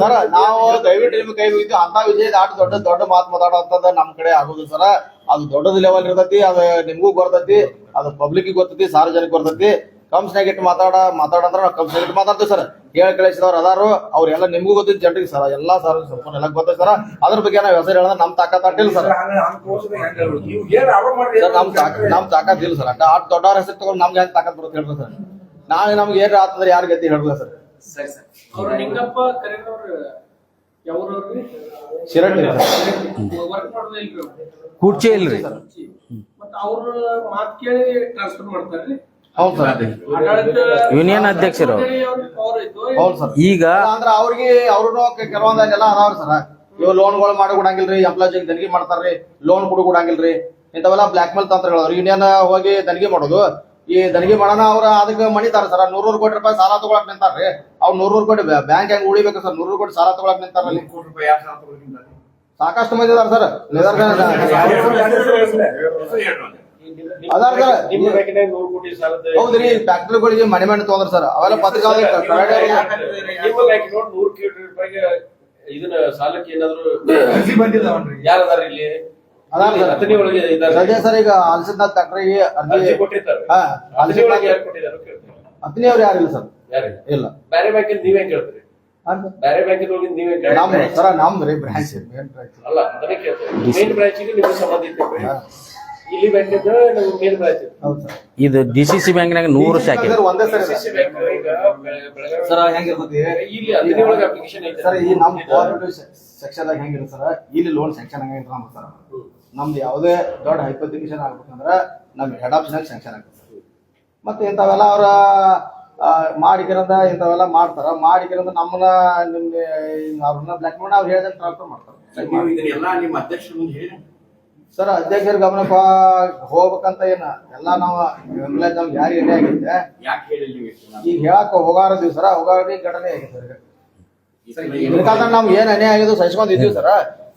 ಸರ್ ನಾವು ದಯವಿಟ್ಟು ನಿಮ್ಗೆ ಕೈ ಮುಗಿತೀವಿ ಅಂತ ವಿಷಯ ದಾಟಿ ದೊಡ್ಡ ಮಾತು ಮಾತಾಡೋಂಥದ್ದು ನಮ್ ಕಡೆ ಆಗುದಿಲ್ಲ ಸರ್ ಅದು ದೊಡ್ಡದ ಲೆವೆಲ್ ಇರ್ತೈತಿ ಅದು ನಿಮ್ಗೂ ಬರ್ತೈತಿ ಅದು ಪಬ್ಲಿಕ್ ಗೊತ್ತೈತಿ ಸಾರ್ವಜನಿಕ ಬರ್ತೈತಿ ಕಂಪ್ಸ್ನಾಗ ಇಟ್ಟು ಮಾತಾಡಂದ್ರ ನಾವು ಕಂಪ್ಸ್ನಾಗ ಇಟ್ಟು ಮಾತಾಡ್ತೀವಿ ಸರ್ ಹೇಳಿ ಕಳಿಸಿದವ್ರು ಅದಾರು ಅವ್ರೆಲ್ಲ ನಿಮ್ಗೂ ಗೊತ್ತಿದ್ ಜನರಿಗೆ ಸರ್ ಎಲ್ಲಾ ಸರ್ ಸಂಪೂರ್ಣ ಎಲ್ಲ ಗೊತ್ತೈತಿ ಸರ್ ಅದ್ರ ಬಗ್ಗೆ ನಾವು ಹೆಸರು ಹೇಳಿದ್ರೆ ನಮ್ ತಾಕತ್ ಅಟ್ಟಿಲ್ಲ ಸರ್ ನಮ್ ತಾಕತ್ ಇಲ್ಲ ಸರ್ ಅಟ್ ದೊಡ್ಡವ್ರ ಹೆಸರು ತಗೊಂಡು ನಮ್ಗೆ ಹೆಂಗ್ ತಾಕತ್ ಬರುತ್ತೆ ಹೇಳ್ರಿ ಸರ್ ನಾಳೆ ನಮ್ಗೆ ಏನ್ ಆತಂದ್ರೆ ಯಾರು ಗತಿ ಹೇಳ್ರಿ ಸರ್ ಸರಿ ಸರ್ ಅವ್ರು ನಿಂಗಪ್ಪ ಕರೆಯವ್ರು ಯಾವ್ರವ್ರಿ ಶಿರಟ್ಟಿ ವರ್ಕ್ ಮಾಡೋದೇ ಇಲ್ರಿ ಕೂರ್ಚೆ ಇಲ್ರಿ ಮತ್ತ ಅವ್ರ ಮಾತ್ ಕೇಳಿ ಟ್ರಾನ್ಸ್ಫರ್ ಮಾಡ್ತಾರ್ರಿ ಹೌದು ಸರ್ ಯೂನಿಯನ್ ಅಧ್ಯಕ್ಷರು ಪವರ್ ಇದ್ದು ಹೌದು ಸರ್ ಈಗ ಅಂದ್ರ ಅವ್ರಿಗೆ ಅವ್ರು ಕೆಲವೊಂದೆಲ್ಲ ಅದಾವ್ರಿ ಸರ್ ಇವ್ ಲೋನ್ಗಳು ಮಾಡಿ ಕೊಡಂಗಿಲ್ರಿ, ಎಂಪ್ಲಾಯ್ಸ್ ದನಿಗೆ ಮಾಡ್ತಾರ್ರಿ, ಲೋನ್ ಕೊಡಂಗಿಲ್ರಿ, ಇಂಥವೆಲ್ಲ ಬ್ಲಾಕ್ ಮೇಲ್ ತಂತ್ರಗಳು. ಯೂನಿಯನ್ ಹೋಗಿ ದನಿಗೆ ಮಾಡೋದು, ಈ ದನಿಗೆ ಮಾಡೋಣ ಅವ್ರ ಅದಕ್ಕೆ ಮಣಿತಾರ ಸರ್. 100 ಕೋಟಿ ರೂಪಾಯಿ ಸಾಲ ತಗೊಳಕ್ ನಿಂತಾರ್ರಿ. ಅವ್ರು 100 ಕೋಟಿ ಬ್ಯಾಂಕ್ ಹೆಂಗ್ ಉಳಿಬೇಕು ಸರ್? 100 ಕೋಟಿ ಸಾಲ ತಗೊಳಕ್ ನಿಂತಾರಲ್ಲಿ. ಕೋಟಿ ರೂಪಾಯಿ ಯಾರು ಸಾಲ ತಗೊಳ್ಳಿದ್ದಾರೆ? ಸಾಕಷ್ಟು ಮಂದಿ ಇದಾರ ಸರ್. ಅದಾರ ಸರ್. ನಿಮ್ಮ ಬ್ಯಾಂಕಿನಾಗ 100 ಕೋಟಿ ಸಾಲದ ಹೌದ್ರಿ, ಫ್ಯಾಕ್ಟ್ರಿಗಳಿಗೆ ಮನೆ ಮನೆ ತಗೊಂಡ್ರ ಸರ್. ಅವೆಲ್ಲ ಪತ್ರಿಕಾ ನಿಮ್ಮ ಬ್ಯಾಂಕಿನ 100 ಕೋಟಿ ರೂಪಾಯಿಗೆ ಇದನ್ನ ಸಾಲಕ್ಕೆ ಏನಾದ್ರು ಅರ್ಜಿ ಬಂದಿದ್ದಾವನ್ರಿ? ಯಾರದಾರ ಇಲ್ಲಿ ಅದಾರ ಸರ್. ಅಥಣಿ ಒಳಗೆ ಇದ್ದಾರೆ. ಸದ್ಯ ಸರ್ ಈಗ ಆಲ್ಸಿದ್ನಾಥ್ ಫ್ಯಾಕ್ಟ್ರಿಗೆ ಅರ್ಜಿ ಅರ್ಜಿ ಕೊಟ್ಟಿರ್ತಾರೆ. ಹಾ, ಅಥಣಿ ಒಳಗೆ ಯಾರು ಕೊಟ್ಟಿದ್ದಾರೆ ಕೇಳ್ತೀನಿ. ಅತ್ನಿ ಅವ್ರು ಯಾರಿಲ್ಲ ಸರ್. ಯಾರಿಲ್ಲ. ಇಲ್ಲ ಬೇರೆ ಬ್ಯಾಂಕಿಂದ ನೀವೇ ಕೇಳ್ತೀರಿ? ಬೇರೆ ಬ್ಯಾಂಕಿನ ಒಳಗೆ ನೀವೇ ನಮ್ ಕೇಳ್ತೀರಿ? ಸರ ನಮ್ದ್ರಿ ಬ್ರಾಂಚ್ ಅಲ್ಲ, ಅದನ್ನೇ ಕೇಳ್ತೀವಿ. ಮೇನ್ ಬ್ರಾಂಚಿಗೆ ನಿಮ್ಗೆ ಸಂಬಂಧ ಇರ್ತೇವೆ. ಇಲ್ಲಿ ಬ್ಯಾಂಕಿಂದ ನಮ್ಮ ಮೇನ್ ಬ್ರಾಂಚ್ ಹೌದು ಸರ್. ಇದು DCC ಬ್ಯಾಂಕ್ನಾಗ 100 ಶಾಖೆ. ಒಂದೇ ಸರ್ ಇದೆ. ಸರ್ ಹೆಂಗಿರ್ತೈತಿ ಇಲ್ಲಿ ಅಥಣಿ ಒಳಗೆ ಅಪ್ಲಿಕೇಶನ್ ಐತೆ ಸರ್, ಈ ನಮ್ ಕೋಆಪರೇಟಿವ್ ಸೆಕ್ಷನ್ ದಾಗ ಹೆಂಗಿರುತ್ತೆ ಸರ್, ಇಲ್ಲಿ ಲೋನ್ ಸ್ಯಾಂಕ್ಷನ್ ಆಗಿರ್ತಾವ ಸರ್. ನಮ್ದು ಯಾವುದೇ ದೊಡ್ಡ ಹೈಪೋಥಿಕೇಶನ್ ಆಗ್ಬೇಕಂದ್ರ ನಮ್ ಹೆಡ್ ಆಫೀಸ್ ನಾಗ ಸ್ಯಾಂಕ್ಷನ್ ಆಗ್ತದೆ ಸರ್. ಮತ್ತೆ ಇಂಥವೆಲ್ಲ ಅವ್ರ ಮಾಡಿಕಿರಂದ ಇಂಥವೆಲ್ಲ ಮಾಡ್ತಾರ. ಮಾಡಿಕಿರಂದ ನಮ್ಮನ್ನ ನಿಮ್ಗೆ ಅವ್ರನ್ನ ಬ್ಲಾಕ್ ಮಾಡಿ ಅವ್ರು ಹೇಳ್ದಂಗೆ ಟ್ರಾನ್ಸ್ಫರ್ ಮಾಡ್ತಾರೆ. ನೀವು ಇದನ್ನೆಲ್ಲ ನಿಮ್ಮ ಅಧ್ಯಕ್ಷರ ಮುಂದೆ ಹೇಳಿ ಸರ್, ಅಧ್ಯಕ್ಷರ ಗಮನಪ್ಪ ಹೋಗ್ಬೇಕಂತ ಏನ ಎಲ್ಲ ನಾವು ಎಂಪ್ಲಾಯ್ಸ್ ನಮ್ಗೆ ಯಾರಿಗೆ ಎಣ್ಣೆ ಆಗೈತೆ ಯಾಕೆ ಹೇಳಿ ನೀವು ಈಗ ಹೇಳಕ್ ಹೋಗಾರದೀವಿ ಸರ್. ಹೋಗಾಡಿ ಘಟನೆ ಆಗೈತೆ ಸರ್. ಇದಕ್ಕಾದ್ರೆ ನಮ್ಗೆ ಏನ್ ಅನ್ಯಾಯ ಆಗಿದ್ದು ಸಹಿಸ್ಕೊಂಡಿದ್ದೀವಿ ಸರ್.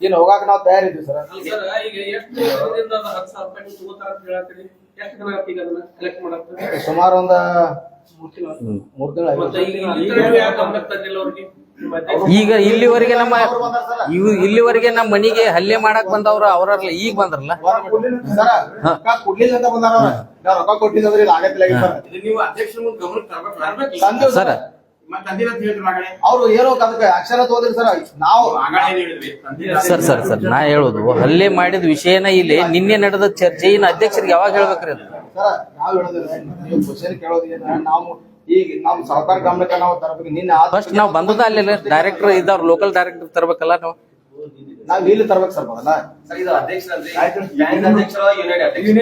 ಇನ್ನು ಹೋಗಾಕ ನಾವು ತಯಾರಿದ್ದೀವಿ ಸರ್. ಸರ್, ಈಗ ಎಷ್ಟು ದಿನದಿಂದ ಅದು 10,000 ರೂಪಾಯಿ ನೀವು ತಗೋತಾರ ಅಂತ ಹೇಳತ್ತೀರಿ? ಎಷ್ಟು ದಿನ ಆಯ್ತು ಈಗ ಅದನ್ನ ಕಲೆಕ್ಟ್ ಮಾಡಕ್ಕೆ? ಸುಮಾರು ಒಂದ 3 ತಿಂಗಳು. 3 ತಿಂಗಳು ಮತ್ತೆ ಈಗ ಇಲ್ಲಿ ಯಾಕೆ ಗಮನಕ್ಕೆ ತಂದಿಲ್ಲ ಅವ್ರಿಗೆ? ನಿಮ್ಮ ಅಧ್ಯಕ್ಷ ಈಗ ಇಲ್ಲಿವರೆಗೆ ಇಲ್ಲಿವರೆಗೆ ನಮ್ಮ ಮನೆಗೆ ಹಲ್ಲೆ ಮಾಡಕ್ ಬಂದವ್ರು ಅವರಲ್ಲ, ಈಗ ಬಂದ್ರಲ್ಲ. ಸರ ರೊಕ್ಕ ಕೊಡ್ಲಿಲ್ಲ ಅಂತ ಬಂದಾರ ಅವ್ರ. ನಾವ್ ರೊಕ್ಕ ಕೊಟ್ಟಿದ್ರೆ ಇಲ್ಲಿ ಆಗತ್ತಿಲ್ಲ ಸರ್. ಇದು ನೀವು ಅಧ್ಯಕ್ಷರ ಮುಂದೆ ಗಮನಕ್ಕೆ ತರಬೇಕು. ತಂದಿವ್ ಸರ್, ಮತ್ತೆ ತಂದಿರ ಅಂತ ಹೇಳಿದ್ರು ಆಗಲೇ. ಅವ್ರು ಏನೋ ಅದಕ್ಕೆ ಆಕ್ಷನ್ ತಗೋದ್ರಿ ಸರ್. ನಾವು ಆಗಲೇ ಏನ್ ಹೇಳಿದ್ವಿ? ತಂದಿರ ಸರ್ ನಾ ಹೇಳುದು ಹಲ್ಲೆ ಮಾಡಿದ ವಿಷಯನ ಇಲ್ಲಿ ನಿನ್ನೆ ನಡೆದ ಚರ್ಚೆಯಿನ ಅಧ್ಯಕ್ಷರಿಗೆ ಯಾವಾಗ ಹೇಳ್ಬೇಕ್ರಿ ಅದು? ಸರ್ ನಾವ್ ಹೇಳೋದಿಲ್ಲ, ನೀವು ಕ್ವಶನ್ ಕೇಳೋದು ಏನ, ನಾವು ಈಗ ನಮ್ ಸರ್ಕಾರ ಗಮನಕ್ಕೆ ನಾವು ತರಬೇಕು. ನಿನ್ನೆ ಫಸ್ಟ್ ನಾವು ಬಂದದ ಅಲ್ಲಿ ಡೈರೆಕ್ಟರ್ ಇದ್ದವ್ರು, ಲೋಕಲ್ ಡೈರೆಕ್ಟರ್ ತರಬೇಕಲ್ಲ ನಾವು. ನಾವ್ ಇಲ್ಲಿ ತರ್ಬೇಕು ಸರ್ ಮೊದಲ. ಸರ್ ಇದು ಅಧ್ಯಕ್ಷರಲ್ರಿ, ಬ್ಯಾಂಕ್ ಅಧ್ಯಕ್ಷರ, ಯೂನಿಯನ್ ಅಧ್ಯಕ್ಷ.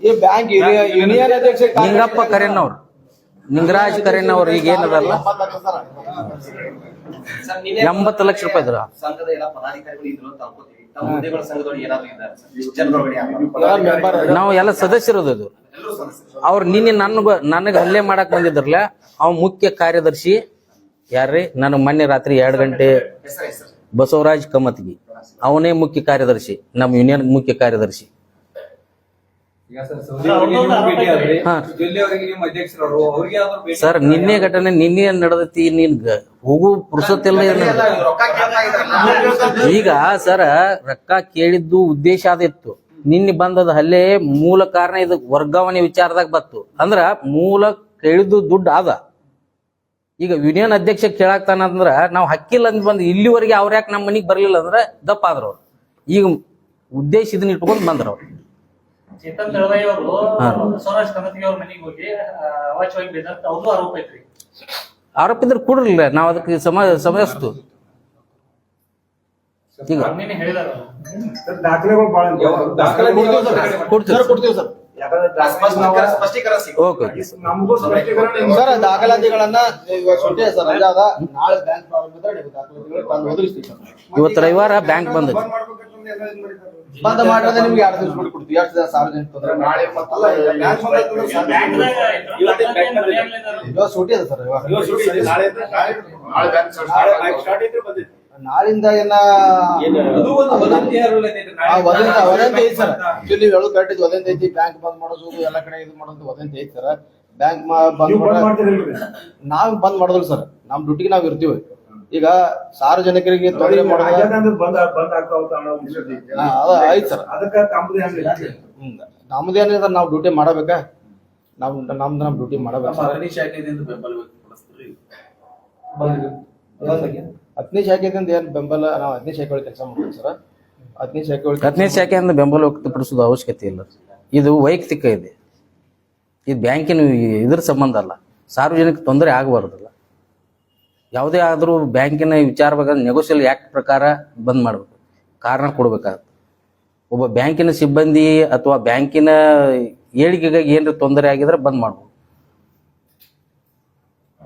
ಈ ಬ್ಯಾಂಕ್ ಯೂನಿಯನ್ ಅಧ್ಯಕ್ಷ ನಿಂಗಪ್ಪ ಕರೆನ್ ಅವ್ರು, ನಿಂಗರಾಜ್ ಕರೆನ್ ಅವ್ರು ಈಗ ಏನದಲ್ಲ 80 ಲಕ್ಷ ರೂಪಾಯಿ ಇದ್ರ ಸಂಘದ ಎಲ್ಲ ಪದಾಧಿಕಾರಿಗಳು ಇದ್ರು ಅಂತ ಅನ್ಕೋತೀವಿ. ತಮ್ಮ ಹುದ್ದೆಗಳ ಸಂಘದೊಳಗೆ ಏನಾದ್ರು ಇದ್ದಾರೆ ಸರ್? ಜನರೊಳಗಡೆ ನಾವು ಎಲ್ಲ ಸದಸ್ಯರದು ಅದು. ಎಲ್ಲರೂ ಸದಸ್ಯರು. ಅವ್ರು ನಿನ್ನೆ ನನಗೆ ಹಲ್ಲೆ ಮಾಡಕ್ ಬಂದಿದ್ರಲ್ಲ, ಅವ್ ಮುಖ್ಯ ಕಾರ್ಯದರ್ಶಿ ಯಾರ್ರಿ? ನನಗೆ ಮೊನ್ನೆ ರಾತ್ರಿ 2 ಗಂಟೆ ಹೆಸರು ಬಸವರಾಜ್ ಕಮತ್ಗಿ, ಅವನೇ ಮುಖ್ಯ ಕಾರ್ಯದರ್ಶಿ, ನಮ್ಮ ಯೂನಿಯನ್ ಮುಖ್ಯ ಕಾರ್ಯದರ್ಶಿ. ಸರ್ ನಿನ್ನೆ ಘಟನೆ ನಿನ್ನೆ ನಡೆದೈತಿ, ನೀನ್ ಹೋಗು ಪುರುಸೊತ್ತಿಲ್ಲ. ರೊಕ್ಕ ಕೇಳ್ತಾ ಇದ್ರಲ್ಲ. ಈಗ ಸರ್ ರೊಕ್ಕ ಕೇಳಿದ್ದು ಉದ್ದೇಶ ಅದಿತ್ತು. ನಿನ್ನೆ ಬಂದದ ಹಲ್ಲೆ ಮೂಲ ಕಾರಣ ಇದು ವರ್ಗಾವಣೆ ವಿಚಾರದಾಗ ಬತ್ತು. ಅಂದ್ರ ಮೂಲ ಕೇಳಿದ್ದು ದುಡ್ಡು ಅದ. ಈಗ ಯೂನಿಯನ್ ಅಧ್ಯಕ್ಷ ಕೇಳಾಕ್ತಾನಂದ್ರ ನಾವು ಹಕ್ಕಿಲ್ಲ ಅಂತ ಬಂದ್ ಇಲ್ಲಿವರೆಗೆ ಅವ್ರ ಯಾಕೆ ನಮ್ಮ ಮನಿಗ್ ಬರ್ಲಿಲ್ಲ ಅಂದ್ರೆ ದಪ್ಪ ಆದ್ರ ಅವ್ರು. ಈಗ ಉದ್ದೇಶ ಇದನ್ನ ಇಟ್ಕೊಂಡ್ ಬಂದ್ರ ಅವ್ರು. ಚೇತನ್ ದಳವಾಯಿ ಅವರು ಬಸವರಾಜ್ ಕಮತಿಗೆ ಅವ್ರ ಮನೆಗೆ ಹೋಗಿ ಅವಾಚ್ಯವಾಗಿ ಬೇದಂತ ಅವ್ರದ್ದು ಆರೋಪ ಐತ್ರಿ. ಆರೋಪ ಇದ್ರೆ ಕೊಡ್ರಲ್ಲ, ನಾವು ಅದಕ್ಕೆ ಸಮಯಸ್ತು. ಈಗ ಹೇಳಿದಾರ ದಾಖಲೆಗಳು ಬಹಳ ಕೊಡ್ತೀವಿ ಸರ್. ಸ್ಪಷ್ಟೀಕರಣ ಸಿಗುತ್ತೆ. ಓಕೆ ನಮಗೂ ಸ್ಪಷ್ಟೀಕರಣ ಸರ್ ದಾಖಲಾತಿಗಳನ್ನ ಇವಾಗ ಸುಟ್ಟಿ ಸರ್, ರಜಾ ಅದ. ನಾಳೆ ಬ್ಯಾಂಕ್ ಪ್ರಾರಂಭ ಇದ್ರೆ ನೀವು ದಾಖಲಾತಿಗಳು ತಂದು ಒದಗಿಸ್ತೀವಿ ಸರ್. ಇವತ್ತು ರವಿವಾರ ಬ್ಯಾಂಕ್ ಬಂದೈತಿ. ಬಂದ್ ಮಾಡಿದ್ರೆ ನಿಮ್ಗೆ 2 ದಿವಸ ಬಿಟ್ಟು ಕೊಡ್ತೀವಿ. 2 ದಿವಸ ಸಾರ್ವಜನಿಕ ತೊಂದರೆ ನಾಳೆ ಮತ್ತಲ್ಲ ಇವಾಗ ಸುಟ್ಟಿ ಅದ ಸರ್. ಇವಾಗ ನಾಳಿಂದ ಏನ ವದಂತಿ ಐತಿ ಸರ್. ನೀವು ಹೇಳೋದು ಕರೆಕ್ಟ್ ಐತಿ, ವದಂತಿ ಐತಿ. ಬ್ಯಾಂಕ್ ಬಂದ್ ಮಾಡೋದು ಎಲ್ಲ ಕಡೆ ಇದು ಮಾಡೋದು ವದಂತಿ ಐತಿ ಸರ್. ಬ್ಯಾಂಕ್ ನಾವ್ ಬಂದ್ ಮಾಡೋದಿಲ್ಲ ಸರ್. ನಮ್ ಡ್ಯೂಟಿಗೆ ನಾವ್ ಇರ್ತೀವಿ. ಈಗ ಸಾರ್ವಜನಿಕರಿಗೆ ತೊಂದರೆ ಮಾಡೋದು ಐತಿ ಸರ್. ನಮ್ದೇನಿದೆ ಸರ್, ನಾವು ಡ್ಯೂಟಿ ಮಾಡಬೇಕಾ? ನಮ್ ಡ್ಯೂಟಿ ಮಾಡಬೇಕು. ಹತ್ತನೇ ಶಾಖೆದಿಂದ ಏನ್ ಬೆಂಬಲ? ನಾವು 10ನೇ ಶಾಖೆ ಒಳಗೆ ಕೆಲಸ ಮಾಡ್ತೀವಿ ಸರ್. 10ನೇ ಶಾಖೆ ಒಳಗೆ 10ನೇ ಶಾಖೆಯಿಂದ ಬೆಂಬಲ ವ್ಯಕ್ತಪಡಿಸೋದು ಅವಶ್ಯಕತೆ ಇಲ್ಲ. ಇದು ವೈಯಕ್ತಿಕ ಇದೆ. ಇದು ಬ್ಯಾಂಕಿನ ಇದ್ರ ಸಂಬಂಧ ಅಲ್ಲ. ಸಾರ್ವಜನಿಕ ತೊಂದರೆ ಆಗಬಾರ್ದಲ್ಲ. ಯಾವುದೇ ಆದ್ರೂ ಬ್ಯಾಂಕಿನ ವಿಚಾರ ಬಗ್ಗೆ ನೆಗೋಷಿಯಲ್ ಆಕ್ಟ್ ಪ್ರಕಾರ ಬಂದ್ ಮಾಡ್ಬೇಕು, ಕಾರಣ ಕೊಡ್ಬೇಕಾಗುತ್ತೆ. ಒಬ್ಬ ಬ್ಯಾಂಕಿನ ಸಿಬ್ಬಂದಿ ಅಥವಾ ಬ್ಯಾಂಕಿನ ಏಳಿಗೆಗಾಗಿ ಏನಾರ ತೊಂದರೆ ಆಗಿದ್ರೆ ಬಂದ್ ಮಾಡ್ಬೇಕು.